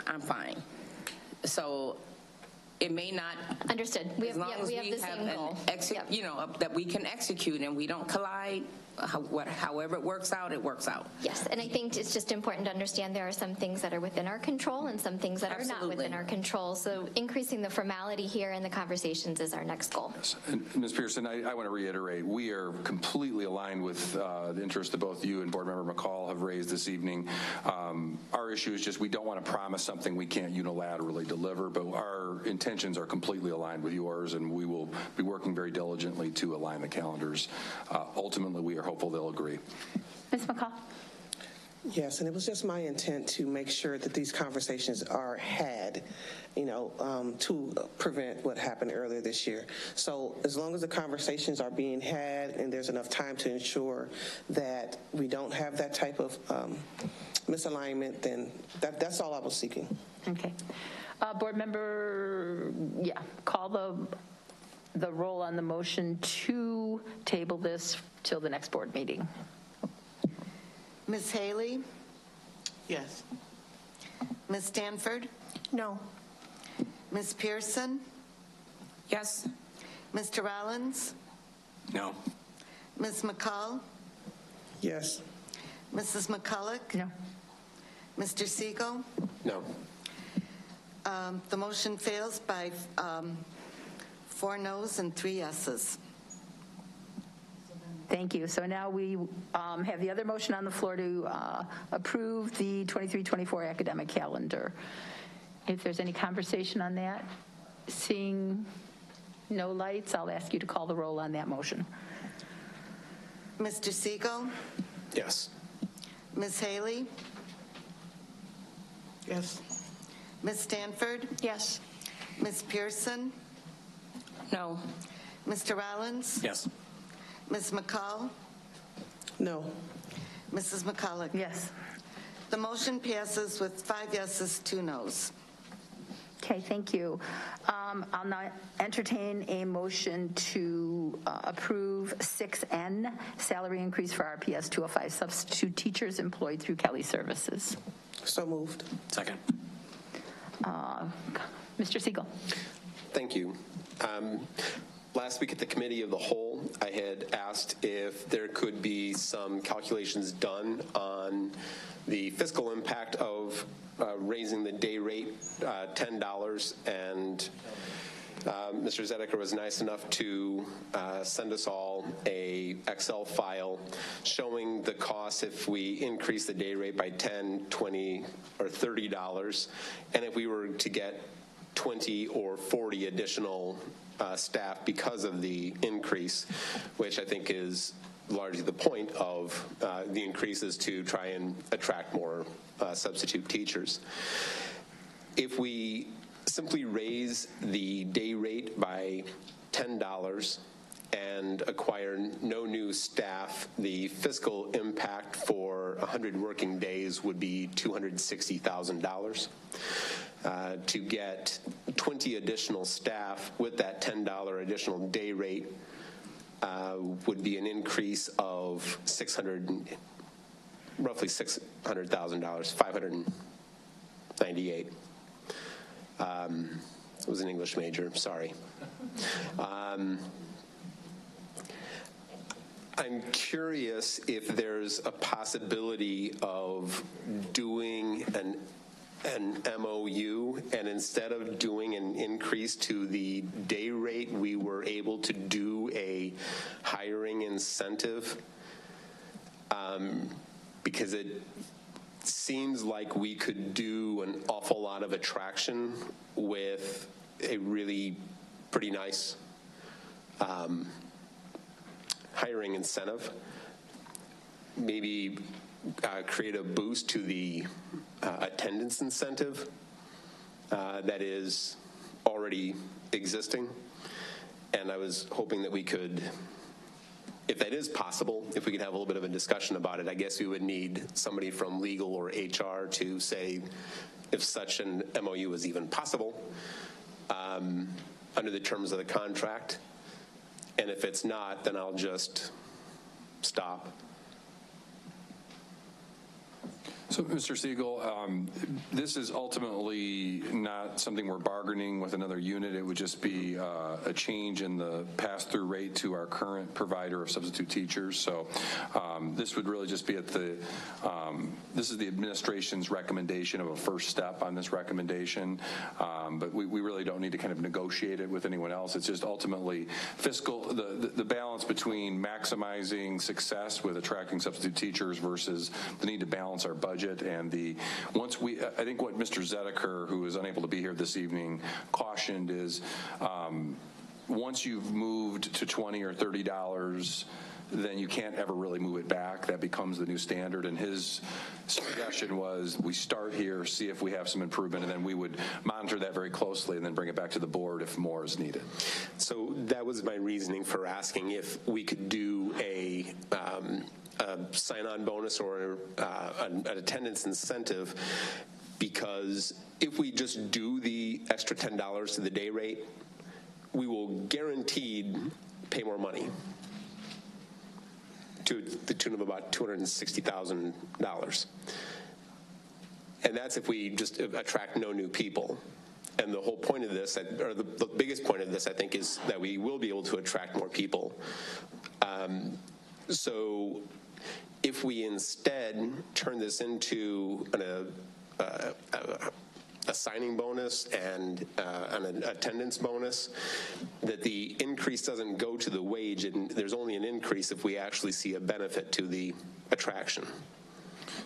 I'm fine. So it may not. Understood. We have the same goal. That we can execute and we don't collide. However it works out, it works out. Yes, and I think it's just important to understand there are some things that are within our control and some things that are not within our control. So increasing the formality here in the conversations is our next goal. Yes. And Ms. Pearson, I want to reiterate, we are completely aligned with the interest that both you and Board Member McCall have raised this evening. Our issue is just we don't want to promise something we can't unilaterally deliver, but our intentions are completely aligned with yours, and we will be working very diligently to align the calendars. Ultimately, we are hopeful they'll agree. Ms. McCall? Yes, and it was just my intent to make sure that these conversations are had, to prevent what happened earlier this year. So as long as the conversations are being had and there's enough time to ensure that we don't have that type of misalignment, then that's all I was seeking. Okay. Board member, call the roll on the motion to table this till the next board meeting. Ms. Haley? Yes. Ms. Stanford? No. Ms. Pearson? Yes. Mr. Rollins? No. Ms. McCall? Yes. Mrs. McCulloch? No. Mr. Siegel? No. The motion fails by 4 noes and 3 yeses. Thank you. So now we have the other motion on the floor to approve the 23-24 academic calendar. If there's any conversation on that, seeing no lights, I'll ask you to call the roll on that motion. Mr. Siegel? Yes. Ms. Haley? Yes. Ms. Stanford? Yes. Ms. Pearson? No. Mr. Rollins? Yes. Ms. McCall? No. Mrs. McCulloch? Yes. The motion passes with 5 yeses, 2 noes. Okay. Okay, thank you. I'll now entertain a motion to approve 6N, salary increase for RPS 205 substitute teachers employed through Kelly Services. So moved. Second. Mr. Siegel. Thank you. Last week at the Committee of the Whole, I had asked if there could be some calculations done on the fiscal impact of raising the day rate $10, and Mr. Zediker was nice enough to send us all a Excel file showing the cost if we increase the day rate by $10, $20, or $30, and if we were to get 20 or 40 additional staff because of the increase, which I think is largely the point of the increase, is to try and attract more substitute teachers. If we simply raise the day rate by $10 and acquire no new staff, the fiscal impact for 100 working days would be $260,000. To get 20 additional staff with that $10 additional day rate would be an increase of roughly $600,000, 598. I was an English major, sorry. I'm curious if there's a possibility of doing an MOU, and instead of doing an increase to the day rate, we were able to do a hiring incentive, because it seems like we could do an awful lot of attraction with a really pretty nice hiring incentive. Maybe create a boost to the attendance incentive that is already existing. And I was hoping that we could, if that is possible, if we could have a little bit of a discussion about it. I guess we would need somebody from legal or HR to say if such an MOU is even possible under the terms of the contract. And if it's not, then I'll just stop. So, Mr. Siegel, this is ultimately not something we're bargaining with another unit. It would just be a change in the pass-through rate to our current provider of substitute teachers. So this would really just be at the, this is the administration's recommendation of a first step on this recommendation. But we really don't need to kind of negotiate it with anyone else. It's just ultimately fiscal, the balance between maximizing success with attracting substitute teachers versus the need to balance our budget. And I think what Mr. Zediker, who is unable to be here this evening, cautioned is once you've moved to $20 or $30, then you can't ever really move it back. That becomes the new standard. And his suggestion was we start here, see if we have some improvement, and then we would monitor that very closely and then bring it back to the board if more is needed. So that was my reasoning for asking if we could do a sign-on bonus or an attendance incentive, because if we just do the extra $10 to the day rate, we will guaranteed pay more money, to the tune of about $260,000. And that's if we just attract no new people. And the whole point of this, or the biggest point of this, I think, is that we will be able to attract more people. So if we instead turn this into a signing bonus and an attendance bonus, that the increase doesn't go to the wage, and there's only an increase if we actually see a benefit to the attraction.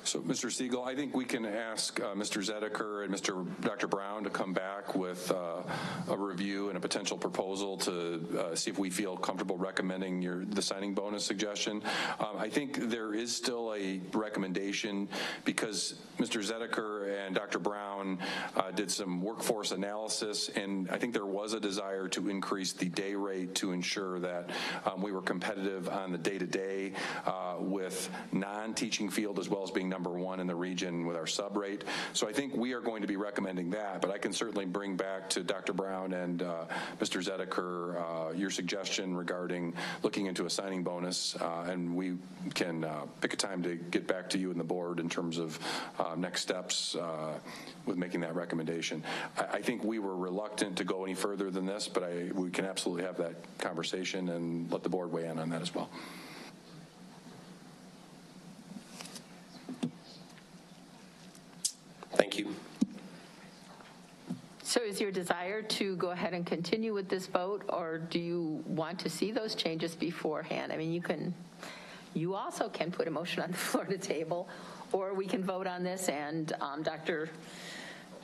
So, Mr. Siegel, I think we can ask Mr. Zediker and Dr. Brown to come back with a review and a potential proposal to see if we feel comfortable recommending the signing bonus suggestion. I think there is still a recommendation, because Mr. Zediker and Dr. Brown did some workforce analysis, and I think there was a desire to increase the day rate to ensure that we were competitive on the day-to-day with non-teaching field as well as being #1 in the region with our sub rate. So I think we are going to be recommending that, but I can certainly bring back to Dr. Brown and Mr. Zediker your suggestion regarding looking into a signing bonus, and we can pick a time to get back to you and the board in terms of next steps with making that recommendation. I think we were reluctant to go any further than this, but we can absolutely have that conversation and let the board weigh in on that as well. Thank you. So is your desire to go ahead and continue with this vote, or do you want to see those changes beforehand? I mean, you also can put a motion on the floor to table, or we can vote on this and Dr.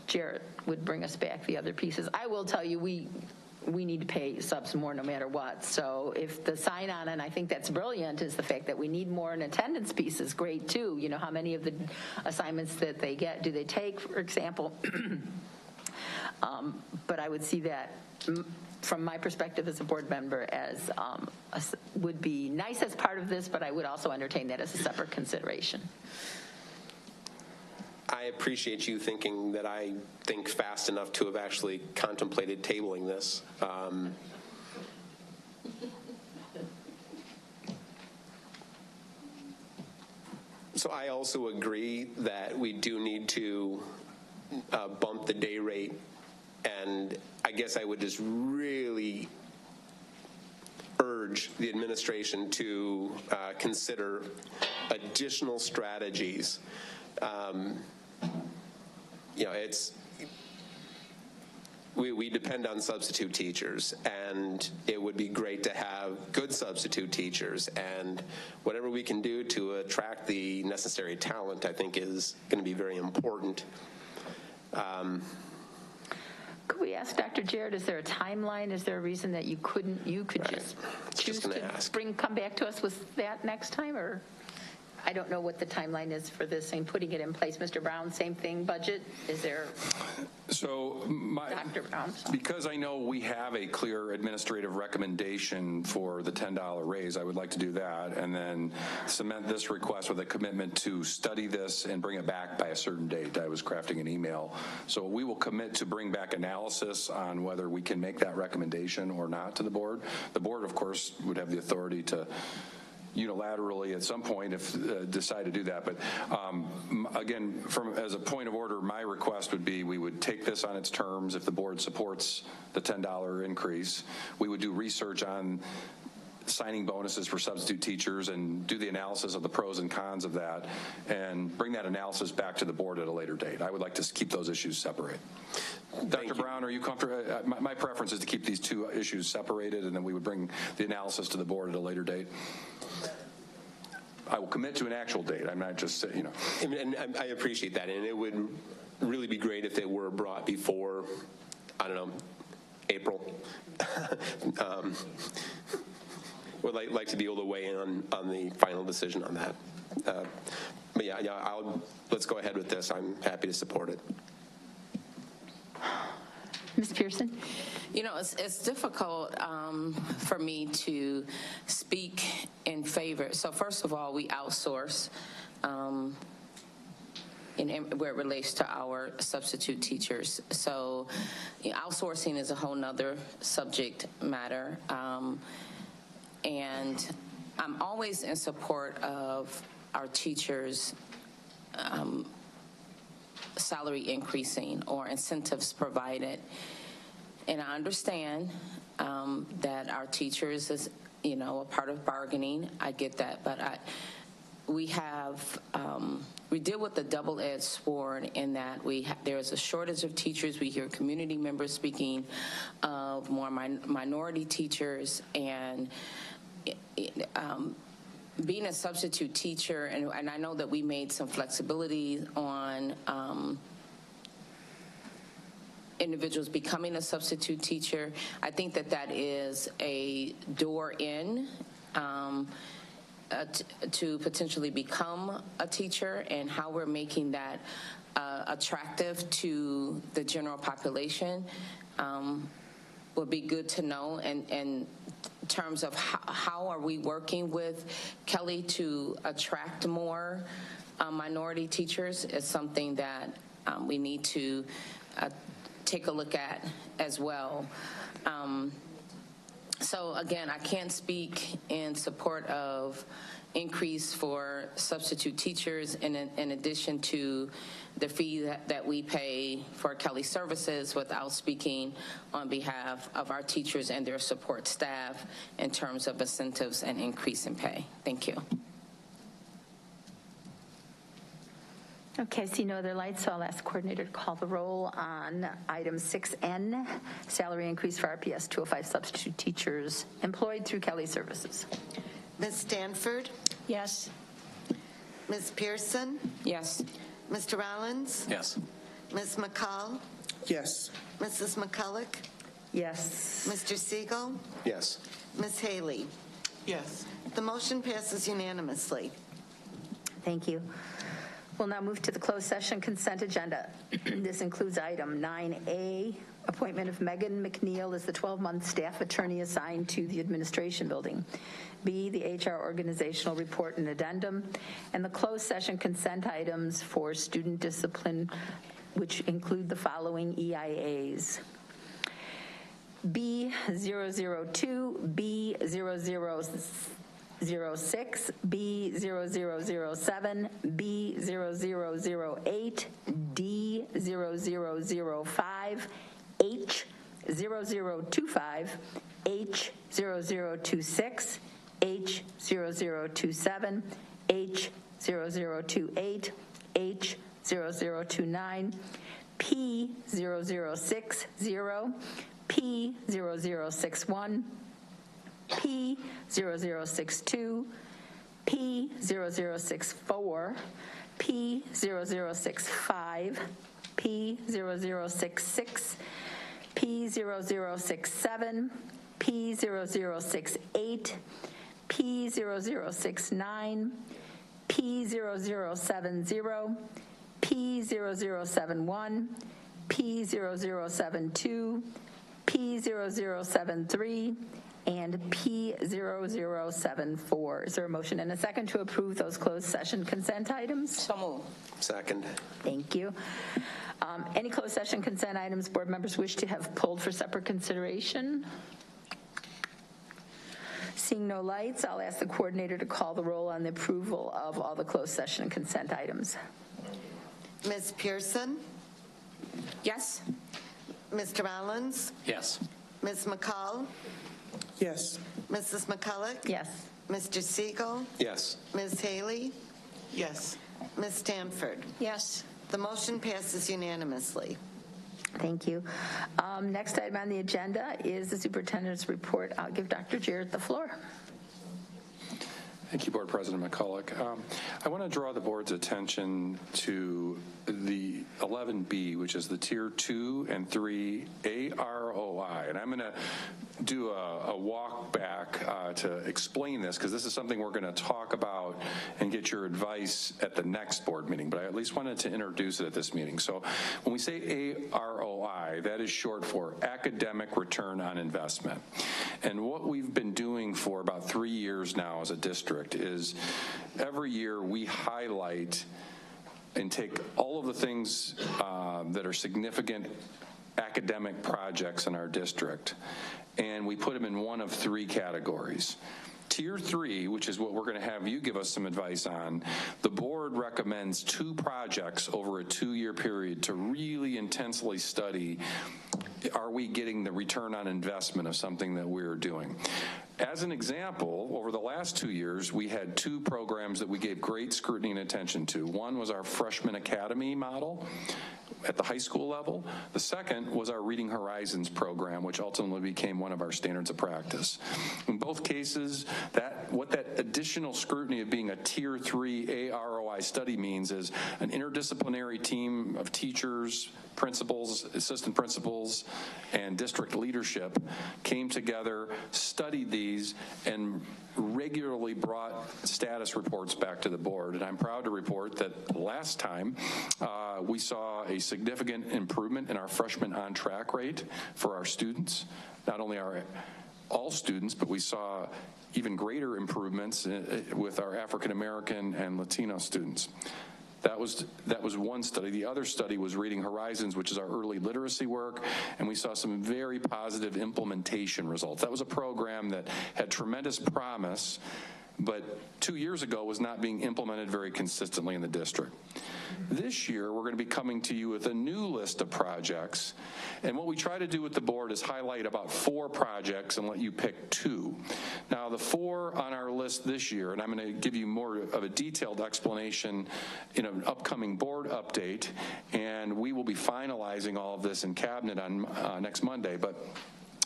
Jarrett would bring us back the other pieces. I will tell you, we need to pay subs more no matter what. So if the sign on, and I think that's brilliant, is the fact that we need more in attendance piece is great too. You know, how many of the assignments that they get do they take, for example? But I would see that from my perspective as a board member as would be nice as part of this, but I would also entertain that as a separate consideration. I appreciate you thinking that I think fast enough to have actually contemplated tabling this. So I also agree that we do need to bump the day rate, and I guess I would just really urge the administration to consider additional strategies. You know, we depend on substitute teachers, and it would be great to have good substitute teachers, and whatever we can do to attract the necessary talent, I think, is going to be very important. Could we ask Dr. Jarrett, is there a timeline? Is there a reason that you could just choose to come back to us with that next time, or? I don't know what the timeline is for this and putting it in place. Mr. Brown, same thing, budget? Is there? So Dr. Brown, because I know we have a clear administrative recommendation for the $10 raise, I would like to do that and then cement this request with a commitment to study this and bring it back by a certain date. I was crafting an email. So we will commit to bring back analysis on whether we can make that recommendation or not to the board. The board, of course, would have the authority to unilaterally at some point if decide to do that. But again, as a point of order, my request would be we would take this on its terms. If the board supports the $10 increase, we would do research on signing bonuses for substitute teachers and do the analysis of the pros and cons of that and bring that analysis back to the board at a later date. I would like to keep those issues separate. Dr. Brown, are you comfortable? My preference is to keep these two issues separated, and then we would bring the analysis to the board at a later date. I will commit to an actual date. I'm not just saying, And I appreciate that, and it would really be great if they were brought before, I don't know, April. Would like to be able to weigh in on the final decision on that. But yeah, let's go ahead with this. I'm happy to support it. Ms. Pearson? You know, it's difficult for me to speak in favor. So first of all, we outsource where it relates to our substitute teachers. So outsourcing is a whole nother subject matter. And I'm always in support of our teachers' salary increasing or incentives provided. And I understand that our teachers is, a part of bargaining. I get that, but we deal with the double-edged sword in that there is a shortage of teachers. We hear community members speaking of more minority teachers, and being a substitute teacher, and I know that we made some flexibility on individuals becoming a substitute teacher. I think that is a door in to potentially become a teacher, and how we're making that attractive to the general population would be good to know. And in terms of how are we working with Kelly to attract more minority teachers is something that we need to take a look at as well. So again, I can't speak in support of increase for substitute teachers in addition to the fee that we pay for Kelly services without speaking on behalf of our teachers and their support staff in terms of incentives and increase in pay. Thank you. Okay, I see no other lights, so I'll ask the coordinator to call the roll on item 6N, salary increase for RPS 205 substitute teachers employed through Kelly Services. Ms. Stanford? Yes. Ms. Pearson? Yes. Mr. Rollins? Yes. Ms. McCall? Yes. Mrs. McCulloch? Yes. Mr. Siegel? Yes. Ms. Haley? Yes. The motion passes unanimously. Thank you. We'll now move to the closed session consent agenda. This includes item 9A, appointment of Megan McNeil as the 12-month staff attorney assigned to the administration building. B, the HR organizational report and addendum, and the closed session consent items for student discipline, which include the following EIAs. B002, B0006, B0007, B0008, D0005, H0025, H0026, H0027, H0028, H0029, P0060, P0061, P0062, P0064, P0065, P0066, P0067, P0068, P0069, P0070, P0071, P0072, P0073, and P0074. Is there a motion and a second to approve those closed session consent items? So moved. Second. Thank you. Any closed session consent items board members wish to have pulled for separate consideration? Seeing no lights, I'll ask the coordinator to call the roll on the approval of all the closed session consent items. Ms. Pearson? Yes. Mr. Rollins? Yes. Ms. McCall? Yes. Mrs. McCulloch? Yes. Mr. Siegel? Yes. Ms. Haley? Yes. Ms. Stanford? Yes. The motion passes unanimously. Thank you. Next item on the agenda is the superintendent's report. I'll give Dr. Jarrett the floor. Thank you, Board President McCulloch. I want to draw the board's attention to the 11B, which is the Tier 2 and 3 AROI. And I'm going to do a walk back to explain this, because this is something we're going to talk about and get your advice at the next board meeting. But I at least wanted to introduce it at this meeting. So when we say AROI, that is short for Academic Return on Investment. And what we've been doing for about 3 years now as a district is every year we highlight and take all of the things that are significant academic projects in our district, and we put them in one of 3 categories. Tier 3, which is what we're going to have you give us some advice on, the board recommends 2 projects over a 2-year period to really intensely study, are we getting the return on investment of something that we're doing? As an example, over the last 2 years, we had 2 programs that we gave great scrutiny and attention to. One was our Freshman Academy model at the high school level. The second was our Reading Horizons program, which ultimately became one of our standards of practice. In both cases, what that additional scrutiny of being a Tier 3 AROI study means is an interdisciplinary team of teachers, principals, assistant principals, and district leadership came together, studied these, and regularly brought status reports back to the board. And I'm proud to report that last time we saw a significant improvement in our freshman on-track rate for our students, not only our all students, but we saw even greater improvements with our African American and Latino students. That was one study. The other study was Reading Horizons, which is our early literacy work, and we saw some very positive implementation results. That was a program that had tremendous promise, but 2 years ago was not being implemented very consistently in the district. This year, we're going to be coming to you with a new list of projects, and what we try to do with the board is highlight about 4 projects and let you pick 2. Now, the 4 on our list this year, and I'm going to give you more of a detailed explanation in an upcoming board update, and we will be finalizing all of this in cabinet on next Monday, but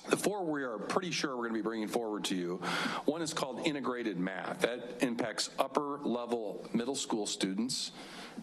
the 4 we are pretty sure we're going to be bringing forward to you. One is called integrated math. That impacts upper level middle school students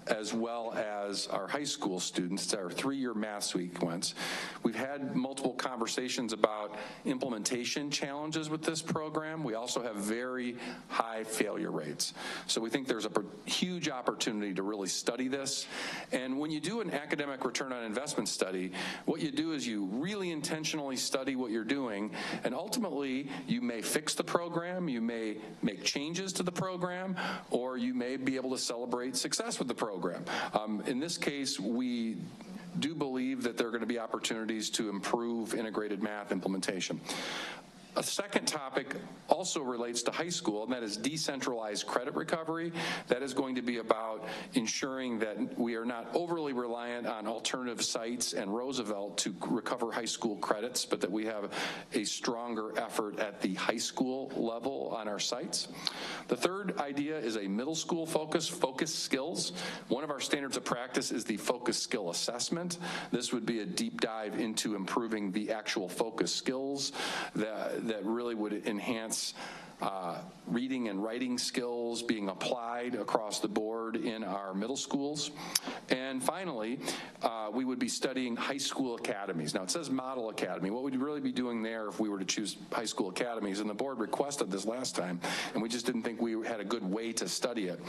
as well as our high school students. It's our 3-year math sequence. We've had multiple conversations about implementation challenges with this program. We also have very high failure rates. So we think there's a huge opportunity to really study this. And when you do an academic return on investment study, what you do is you really intentionally study what you're doing, and ultimately you may fix the program, you may make changes to the program, or you may be able to celebrate success with the program. In this case, we do believe that there are going to be opportunities to improve integrated math implementation. A second topic also relates to high school, and that is decentralized credit recovery. That is going to be about ensuring that we are not overly reliant on alternative sites and Roosevelt to recover high school credits, but that we have a stronger effort at the high school level on our sites. The third idea is a middle school focus skills. One of our standards of practice is the focus skill assessment. This would be a deep dive into improving the actual focus skills that really would enhance reading and writing skills being applied across the board in our middle schools. And finally, we would be studying high school academies. Now, it says model academy. What we'd really be doing there if we were to choose high school academies, and the board requested this last time, and we just didn't think we had a good way to study it.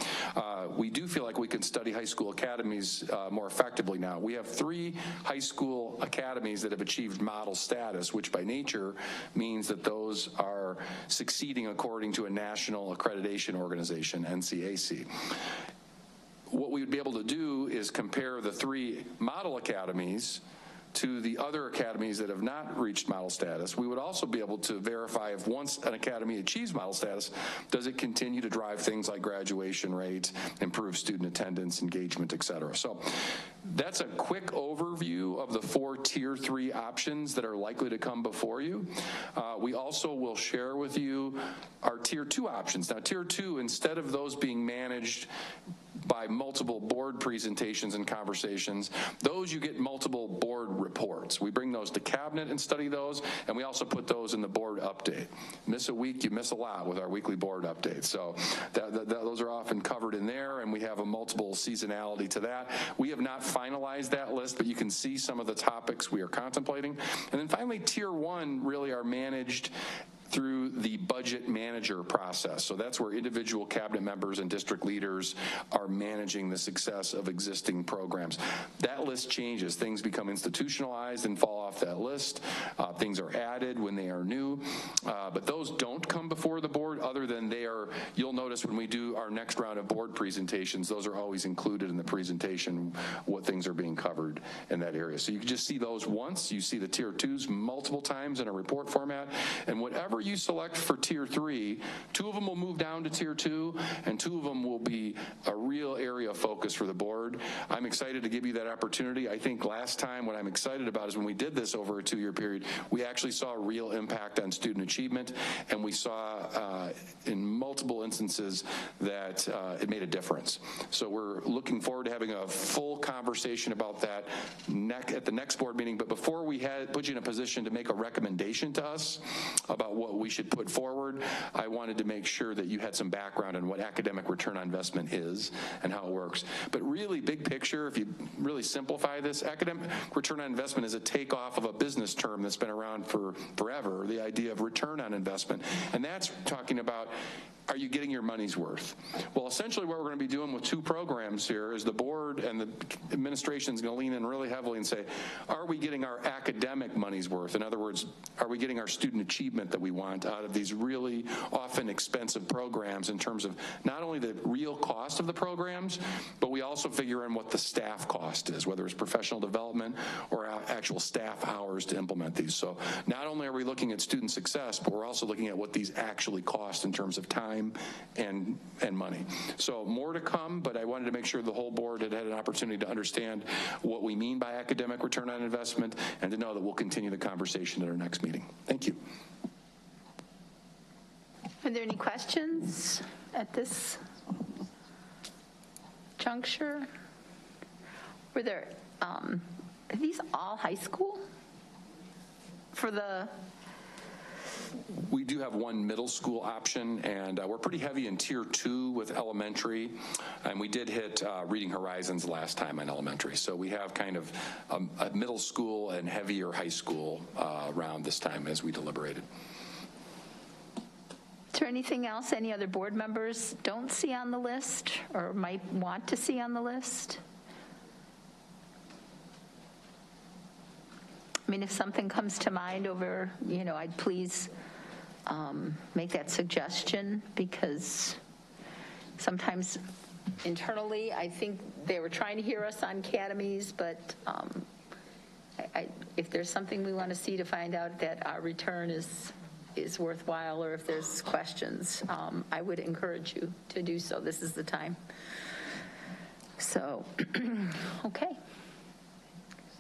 We do feel like we can study high school academies more effectively now. We have 3 high school academies that have achieved model status, which by nature means that those are succeeding according to a national accreditation organization, NCAC. What we would be able to do is compare the 3 model academies to the other academies that have not reached model status. We would also be able to verify if once an academy achieves model status, does it continue to drive things like graduation rates, improve student attendance, engagement, et cetera. So that's a quick overview of the 4 Tier 3 options that are likely to come before you. We also will share with you our Tier 2 options. Now, Tier 2, instead of those being managed by multiple board presentations and conversations, those you get multiple board reports. We bring those to cabinet and study those, and we also put those in the board update. Miss a week, you miss a lot with our weekly board updates. So those are often covered in there, and we have a multiple seasonality to that. We have not finalized that list, but you can see some of the topics we are contemplating. And then finally, Tier 1 really are managed through the budget manager process. So that's where individual cabinet members and district leaders are managing the success of existing programs. That list changes. Things become institutionalized and fall off that list. Things are added when they are new, but those don't come before the board other than they are, you'll notice when we do our next round of board presentations, those are always included in the presentation, what things are being covered in that area. So you can just see those once. You see the Tier 2s multiple times in a report format, and whatever you select for Tier 3, 2 of them will move down to Tier 2, and 2 of them will be a real area of focus for the board. I'm excited to give you that opportunity. I think last time what I'm excited about is when we did this over a 2-year period, we actually saw a real impact on student achievement, and we saw in multiple instances that it made a difference. So we're looking forward to having a full conversation about that at the next board meeting, but before we put you in a position to make a recommendation to us about what we should put forward, I wanted to make sure that you had some background on what academic return on investment is and how it works. But really, big picture, if you really simplify this, academic return on investment is a takeoff of a business term that's been around for forever, the idea of return on investment. And that's talking about are you getting your money's worth? Well, essentially what we're going to be doing with two programs here is the board and the administration is going to lean in really heavily and say, are we getting our academic money's worth? In other words, are we getting our student achievement that we want out of these really often expensive programs in terms of not only the real cost of the programs, but we also figure in what the staff cost is, whether it's professional development or actual staff hours to implement these. So not only are we looking at student success, but we're also looking at what these actually cost in terms of time and money. So more to come, but I wanted to make sure the whole board had an opportunity to understand what we mean by academic return on investment and to know that we'll continue the conversation at our next meeting. Thank you. Are there any questions at this juncture? Were there, are these all high school for the? We do have one middle school option, and we're pretty heavy in Tier 2 with elementary, and we did hit Reading Horizons last time in elementary. So we have kind of a middle school and heavier high school round this time as we deliberated. Is there anything else any other board members don't see on the list or might want to see on the list? I mean, if something comes to mind over, I'd please make that suggestion, because sometimes internally I think they were trying to hear us on academies, but if there's something we want to see to find out that our return is worthwhile, or if there's questions, I would encourage you to do so. This is the time. So, okay.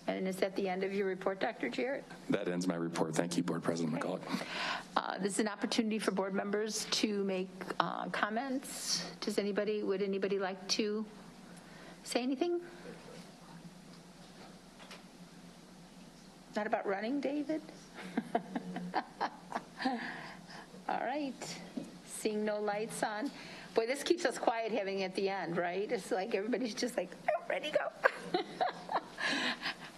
And is that the end of your report, Dr. Jarrett? That ends my report. Thank you, Board President McCulloch. This is an opportunity for board members to make comments. Would anybody like to say anything? Not about running, David? All right. Seeing no lights on. Boy, this keeps us quiet having it at the end, right? It's like everybody's just like, oh, ready to go.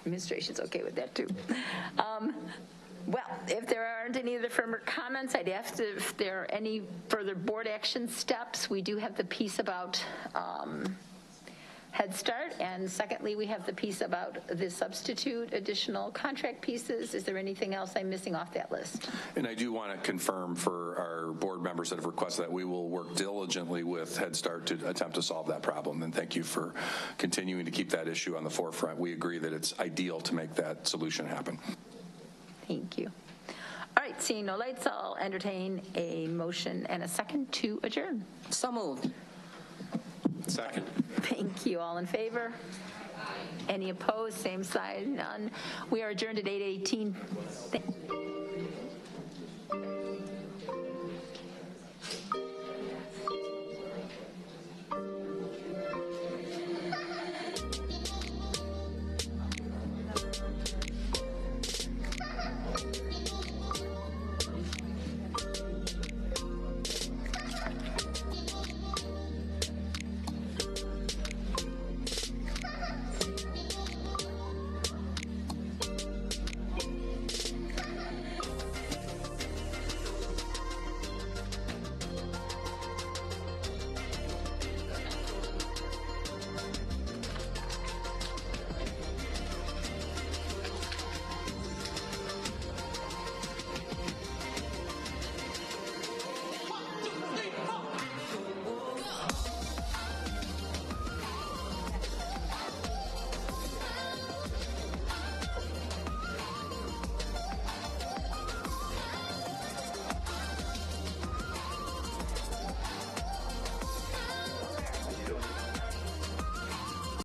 Administration's okay with that too. Well, if there aren't any other further comments, I'd ask if there are any further board action steps. We do have the piece about Head Start, and secondly, we have the piece about the substitute additional contract pieces. Is there anything else I'm missing off that list? And I do want to confirm for our board members that have requested that we will work diligently with Head Start to attempt to solve that problem. And thank you for continuing to keep that issue on the forefront. We agree that it's ideal to make that solution happen. Thank you. All right, seeing no lights, I'll entertain a motion and a second to adjourn. So moved. Second. Thank you. All in favor? Any opposed? Same side? None. We are adjourned at 8:18.